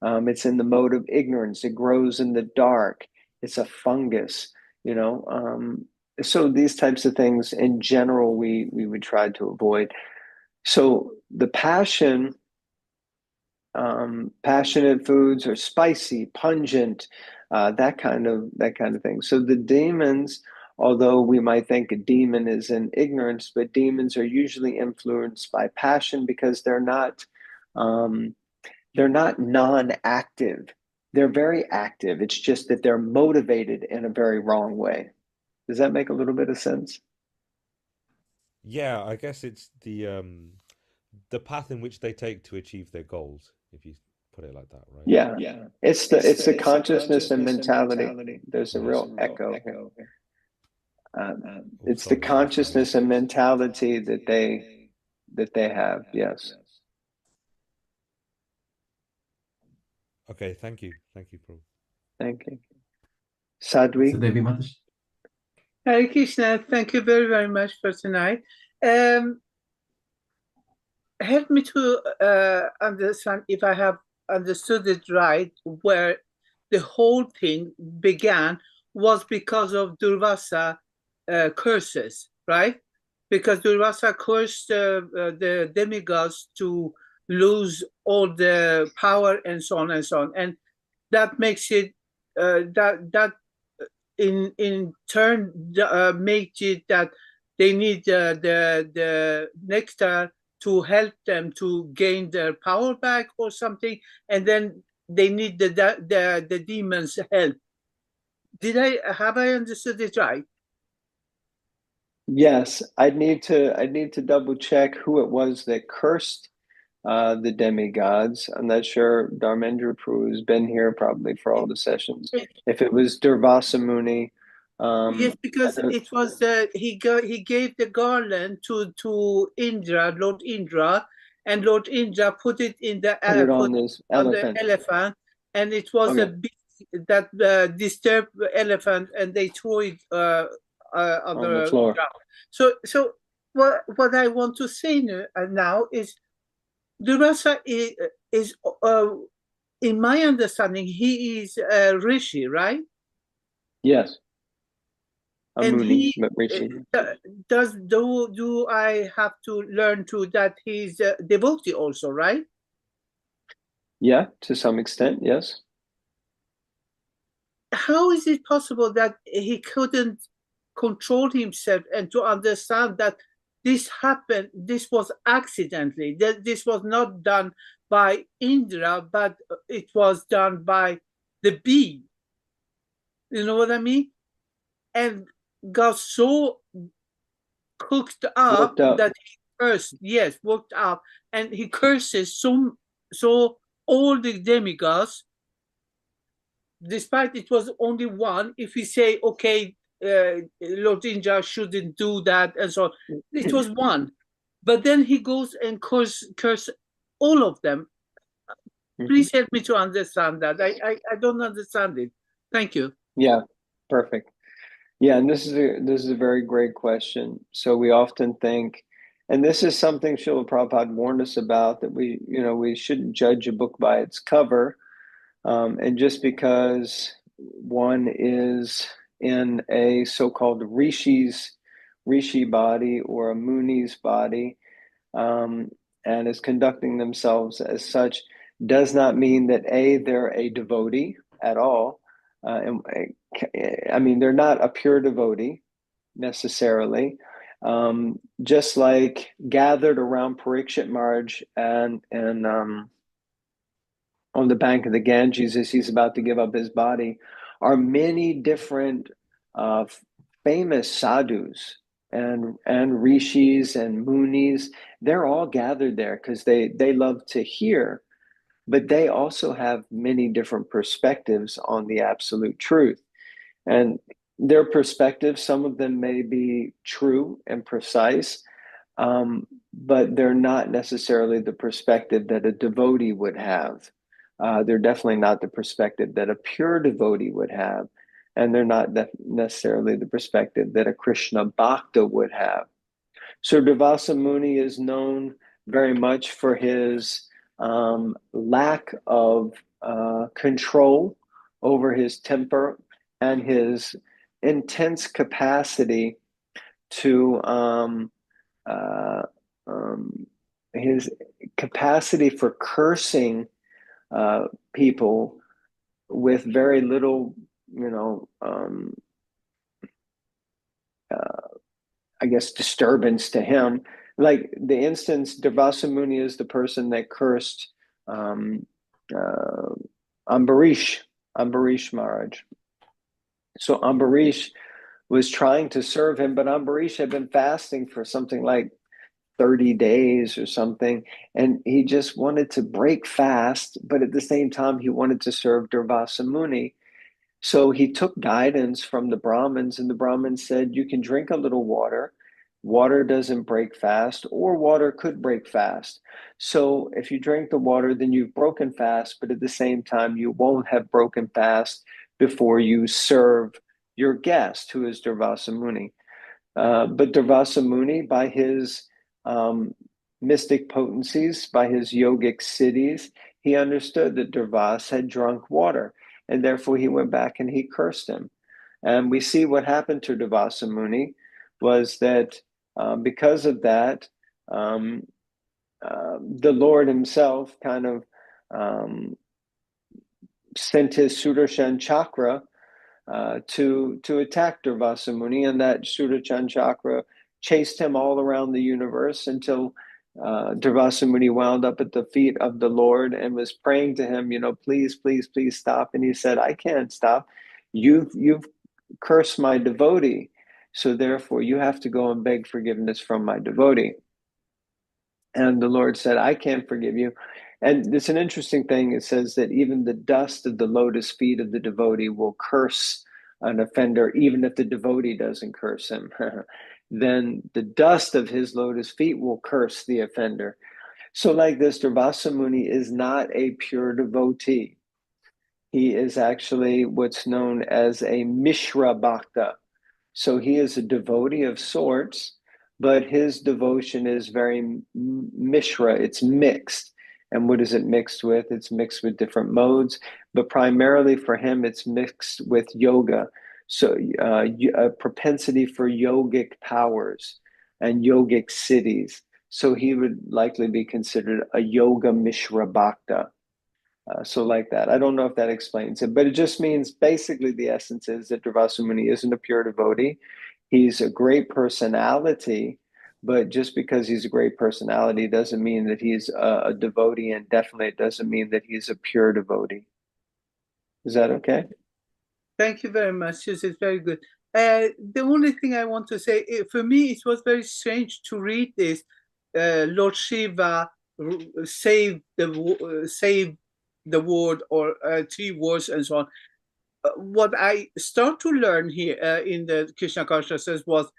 It's in the mode of ignorance. It grows in the dark. It's a fungus, So these types of things, in general, we would try to avoid. So the passion passionate foods or spicy, pungent, that kind of thing. So the demons, although we might think a demon is in ignorance, but demons are usually influenced by passion because they're not non-active. They're very active. It's just that they're motivated in a very wrong way. Does that make a little bit of sense? Yeah, I guess it's the path in which they take to achieve their goals, if you put it like that, right? Yeah. It's the consciousness and mentality. There's a Yeah. real echo here. Oh, It's the sorry, I was having. consciousness and mentality that they have. Yes. Okay, thank you, Prabhu. Thank you. So Sadhvi? Devi Mataji. Hare Krishna, thank you very, very much for tonight. Help me to understand if I have understood it right, where the whole thing began was because of Durvasa curses, right? Because Durvasa cursed the demigods to lose all the power and so on and so on. And that makes it, that in turn makes it that they need the nectar to help them to gain their power back or something, and then they need the demons' help. Have I understood it right? Yes, I'd need to double check who it was that cursed the demigods. I'm not sure. Dharmendra Prabhu has been here probably for all the sessions. If it was Durvasa Muni, Yes, because it was he gave the garland to Indra, Lord Indra, and Lord Indra put it in the put it on this on the elephant. elephant, and it was a Okay. beast that disturbed the elephant, and they threw it on the floor. ground. So what I want to say now is Durvasa is in my understanding, he is a rishi, right? Yes. A And Muni, he but Rishi. do I have to learn to that he's a devotee also, right? Yeah, to some extent, yes. How is it possible that he couldn't control himself and to understand that this happened, this was accidentally, that this was not done by Indra, but it was done by the bee. You know what I mean? And got so cooked up that he cursed, yes, worked up, and he curses so all the demigods, despite it was only one. If we say, okay, Lord Indra shouldn't do that, and so on, it was one. But then he goes and curse all of them. Please help me to understand that. I don't understand it. Thank you. Yeah, perfect. Yeah, and this is a very great question. So we often think, and this is something Srila Prabhupada warned us about, that we shouldn't judge a book by its cover. And just because one is in a so-called rishi body or a muni's body, and is conducting themselves as such, does not mean that they're a devotee at all. I mean, they're not a pure devotee necessarily. Just like gathered around Parikshit Maharaj and on the bank of the Ganges as he's about to give up his body are many different famous sadhus and rishis and munis. They're all gathered there because they love to hear, but they also have many different perspectives on the absolute truth. And their perspectives, some of them may be true and precise, but they're not necessarily the perspective that a devotee would have. They're definitely not the perspective that a pure devotee would have, and they're not necessarily the perspective that a Krishna Bhakta would have. So Durvasa Muni is known very much for his lack of control over his temper and his intense capacity to his capacity for cursing people with very little, I guess, disturbance to him. Like the instance, Durvasa Muni is the person that cursed Ambarish Maharaj. So Ambarish was trying to serve him, but Ambarish had been fasting for something like 30 days or something, and he just wanted to break fast, but at the same time he wanted to serve Durvasa Muni. So he took guidance from the Brahmins, and the Brahmins said, you can drink a little water. Water doesn't break fast, or water could break fast. So if you drink the water, then you've broken fast, but at the same time, you won't have broken fast before you serve your guest, who is Durvasa Muni. But Durvasa Muni, by his mystic potencies, by his yogic siddhis, he understood that Durvasa had drunk water, and therefore he went back and he cursed him. And we see what happened to Durvasa Muni was that because of that, the Lord himself kind of sent his Sudarshan chakra to attack Durvasa Muni, and that Sudarshan chakra chased him all around the universe until Durvasa Muni wound up at the feet of the Lord and was praying to him, please, please, please stop. And he said, I can't stop. You've cursed my devotee, so therefore you have to go and beg forgiveness from my devotee. And the Lord said, I can't forgive you. And it's an interesting thing. It says that even the dust of the lotus feet of the devotee will curse an offender, even if the devotee doesn't curse him. Then the dust of his lotus feet will curse the offender. So like this, Durvasa Muni is not a pure devotee. He is actually what's known as a Mishra Bhakta. So he is a devotee of sorts, but his devotion is very Mishra, it's mixed. And what is it mixed with? It's mixed with different modes, but primarily for him, it's mixed with yoga. So a propensity for yogic powers and yogic siddhis. So he would likely be considered a yoga Mishra Bhakta. So like that. I don't know if that explains it, but it just means basically the essence is that Durvasa Muni isn't a pure devotee. He's a great personality, but just because he's a great personality doesn't mean that he's a devotee, and definitely it doesn't mean that he's a pure devotee. Is that okay? Thank you very much. This is very good. The only thing I want to say, for me, it was very strange to read this. Lord Shiva saved the word, or 3 words and so on. What I start to learn here in the Krishna consciousness was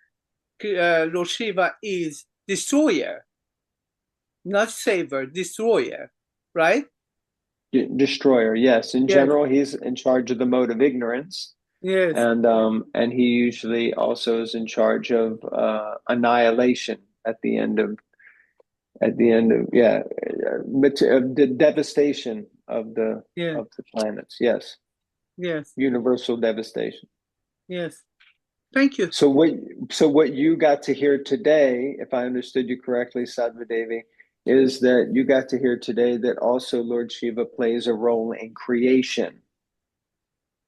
Lord Shiva is destroyer, not saver, destroyer, right? Destroyer, yes. In general, he's in charge of the mode of ignorance. Yes. And he usually also is in charge of annihilation at the end of the devastation of the planets. Yes. Yes. Universal devastation. Yes. Thank you. So what you got to hear today, if I understood you correctly, Sadhva Devi, is that you got to hear today that also Lord Shiva plays a role in creation.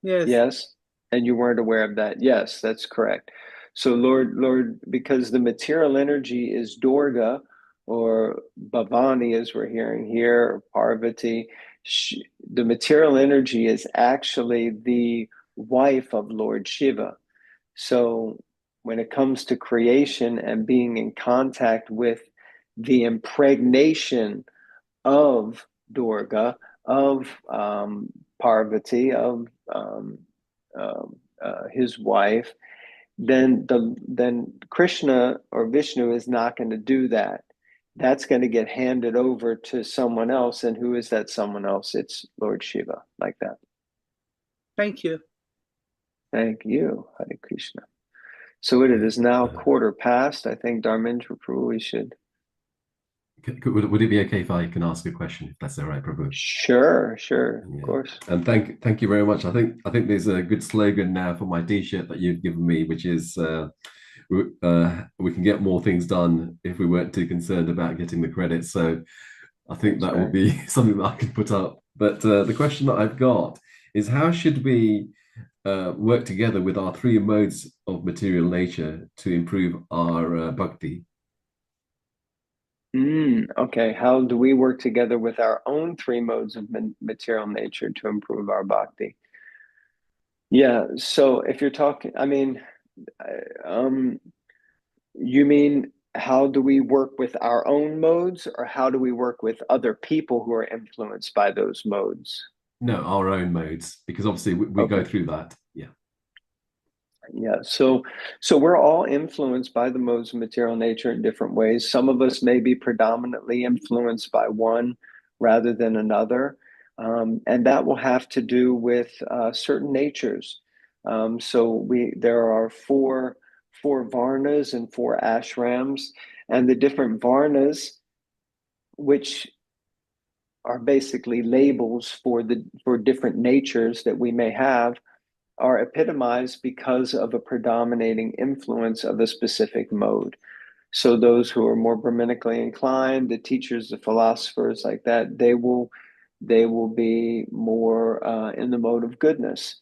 Yes. Yes? And you weren't aware of that. Yes, that's correct. So Lord, because the material energy is Durga, or Bhavani, as we're hearing here, or Parvati, the material energy is actually the wife of Lord Shiva. So when it comes to creation and being in contact with the impregnation of Durga, of Parvati, of his wife, then Krishna or Vishnu is not going to do that. That's going to get handed over to someone else. And who is that someone else? It's Lord Shiva, like that. Thank you. Thank you, Hare Krishna. So it is now 1:15. I think Dharmendra Prabhu, we should. Would it be okay if I can ask a question, if that's all right, Prabhu? Sure, of course. And thank you very much. I think there's a good slogan now for my T-shirt that you've given me, which is we can get more things done if we weren't too concerned about getting the credit. So I think That's that will be something that I can put up. But the question that I've got is how should we work together with our three modes of material nature to improve our bhakti? Okay, how do we work together with our own three modes of material nature to improve our bhakti? Yeah, so if you're talking, I mean, you mean how do we work with our own modes, or how do we work with other people who are influenced by those modes? No, our own modes, because obviously we go Okay. through that. Yeah. Yeah, so we're all influenced by the modes of material nature in different ways. Some of us may be predominantly influenced by one rather than another, and that will have to do with certain natures. So there are four varnas and four ashrams, and the different varnas, which are basically labels for different natures that we may have, are epitomized because of a predominating influence of a specific mode. So those who are more Brahminically inclined, the teachers, the philosophers like that, they will be more in the mode of goodness.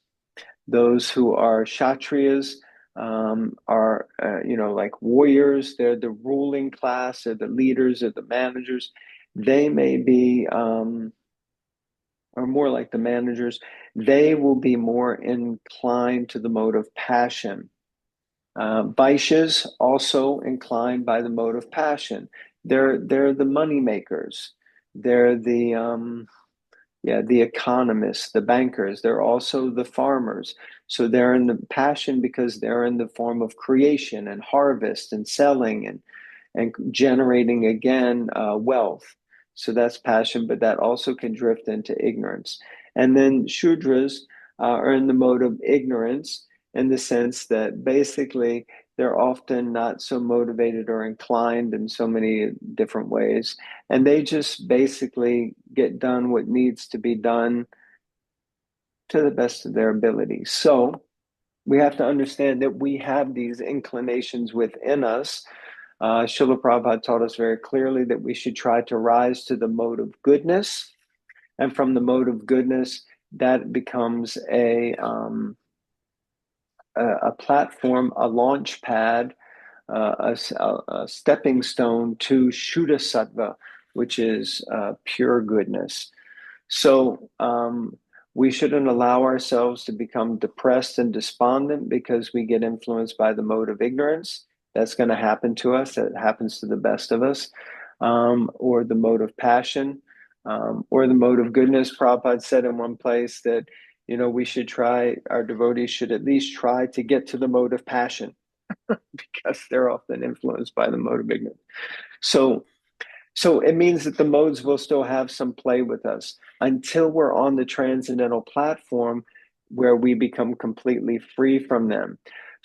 Those who are Kshatriyas are, like warriors. They're the ruling class, they're the leaders, they're the managers. They may be or more like the managers, they will be more inclined to the mode of passion. Vaishyas also inclined by the mode of passion. They're the money makers. They're the economists, the bankers. They're also the farmers. So they're in the passion because they're in the form of creation and harvest and selling and generating again wealth. So that's passion, but that also can drift into ignorance. And then Shudras are in the mode of ignorance in the sense that basically they're often not so motivated or inclined in so many different ways. And they just basically get done what needs to be done to the best of their ability. So we have to understand that we have these inclinations within us. Srila Prabhupada taught us very clearly that we should try to rise to the mode of goodness. And from the mode of goodness, that becomes a platform, a launch pad, a stepping stone to Shuddha Sattva, which is pure goodness. So we shouldn't allow ourselves to become depressed and despondent because we get influenced by the mode of ignorance. That's going to happen to us. It happens to the best of us. Or the mode of passion, or the mode of goodness. Prabhupada said in one place that, we should try, our devotees should at least try to get to the mode of passion because they're often influenced by the mode of ignorance. So it means that the modes will still have some play with us until we're on the transcendental platform where we become completely free from them.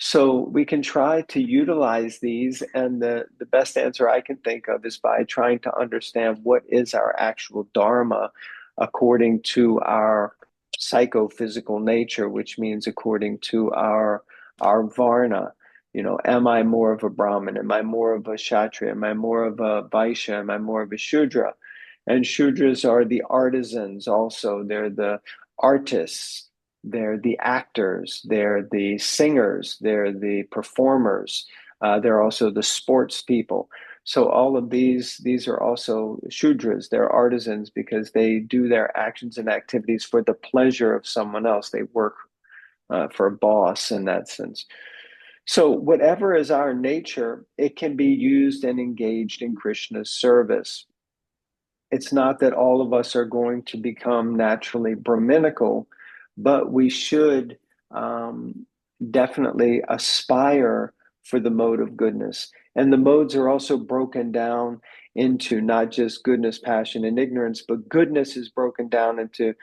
So we can try to utilize these, and the best answer I can think of is by trying to understand what is our actual dharma according to our psychophysical nature, which means according to our varna. Am I more of a Brahmin? Am I more of a Kshatriya? Am I more of a Vaishya? Am I more of a Shudra? And Shudras are the artisans also. They're the artists. They're the actors. They're the singers. They're the performers. They're also the sports people. So all of these are also Shudras. They're artisans because they do their actions and activities for the pleasure of someone else. They work for a boss in that sense. So whatever is our nature, it can be used and engaged in Krishna's service. It's not that all of us are going to become naturally Brahminical, but we should definitely aspire for the mode of goodness. And the modes are also broken down into not just goodness, passion, and ignorance, but goodness is broken down into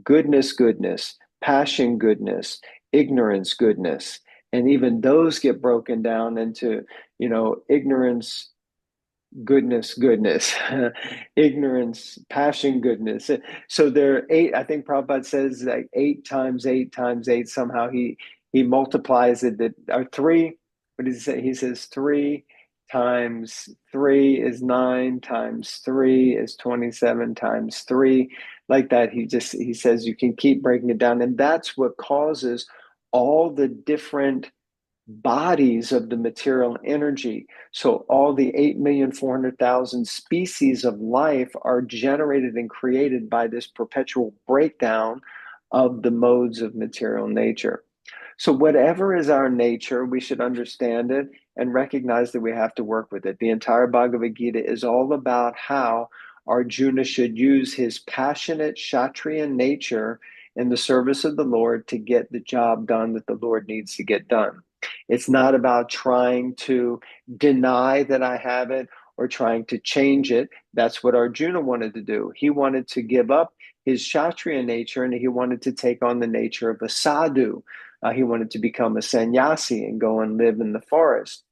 goodness, passion, goodness, ignorance, goodness. And even those get broken down into, ignorance, goodness, ignorance, passion, goodness. So there are 8, I think Prabhupada says like 8 times 8 times 8. Somehow he multiplies it, that or 3. What does he say? He says 3 times 3 is 9, times 3 is 27, times 3, like that. He says you can keep breaking it down. And that's what causes all the different bodies of the material energy. So all the 8,400,000 species of life are generated and created by this perpetual breakdown of the modes of material nature. So whatever is our nature, we should understand it and recognize that we have to work with it. The entire Bhagavad Gita is all about how Arjuna should use his passionate Kshatriya nature in the service of the Lord to get the job done that the Lord needs to get done. It's not about trying to deny that I have it or trying to change it. That's what Arjuna wanted to do. He wanted to give up his Kshatriya nature and he wanted to take on the nature of a sadhu. He wanted to become a sannyasi and go and live in the forest.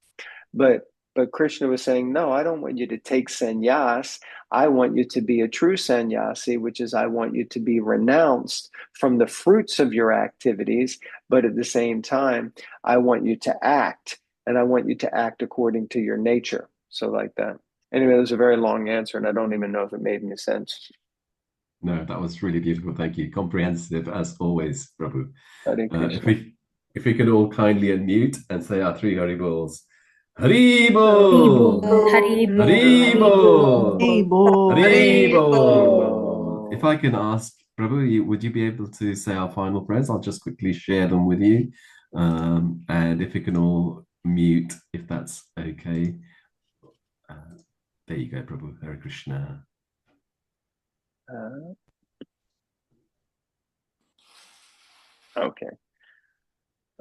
But Krishna was saying, no, I don't want you to take sannyas. I want you to be a true sannyasi, which is I want you to be renounced from the fruits of your activities. But at the same time, I want you to act, and I want you to act according to your nature. So like that. Anyway, it was a very long answer, and I don't even know if it made any sense. No, that was really beautiful. Thank you. Comprehensive as always, Prabhu. If we could all kindly unmute and say our 3 Haribols. Haribo! Haribo! Haribo! Haribo! Haribo! If I can ask, Prabhu, would you be able to say our final prayers? I'll just quickly share them with you. And if you can all mute, if that's okay. There you go, Prabhu. Hare Krishna. Okay.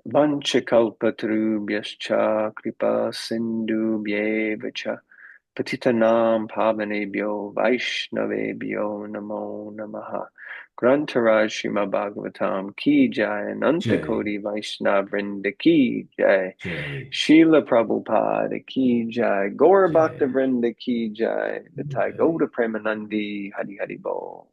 Vanchakalpatarubhyascha kripa sindhubhyevacha patitanam pavanebhyo vaishnavebhyo namo namaha. Grantaraj Srimad Bhagavatam ki jai, Anantakoti Vaishnav Vrinda ki jai, Srila Prabhupada ki jai, Gaura Bhakta Vrinda ki jai, Nitai Gauda Premanandi Hari Hari Bo.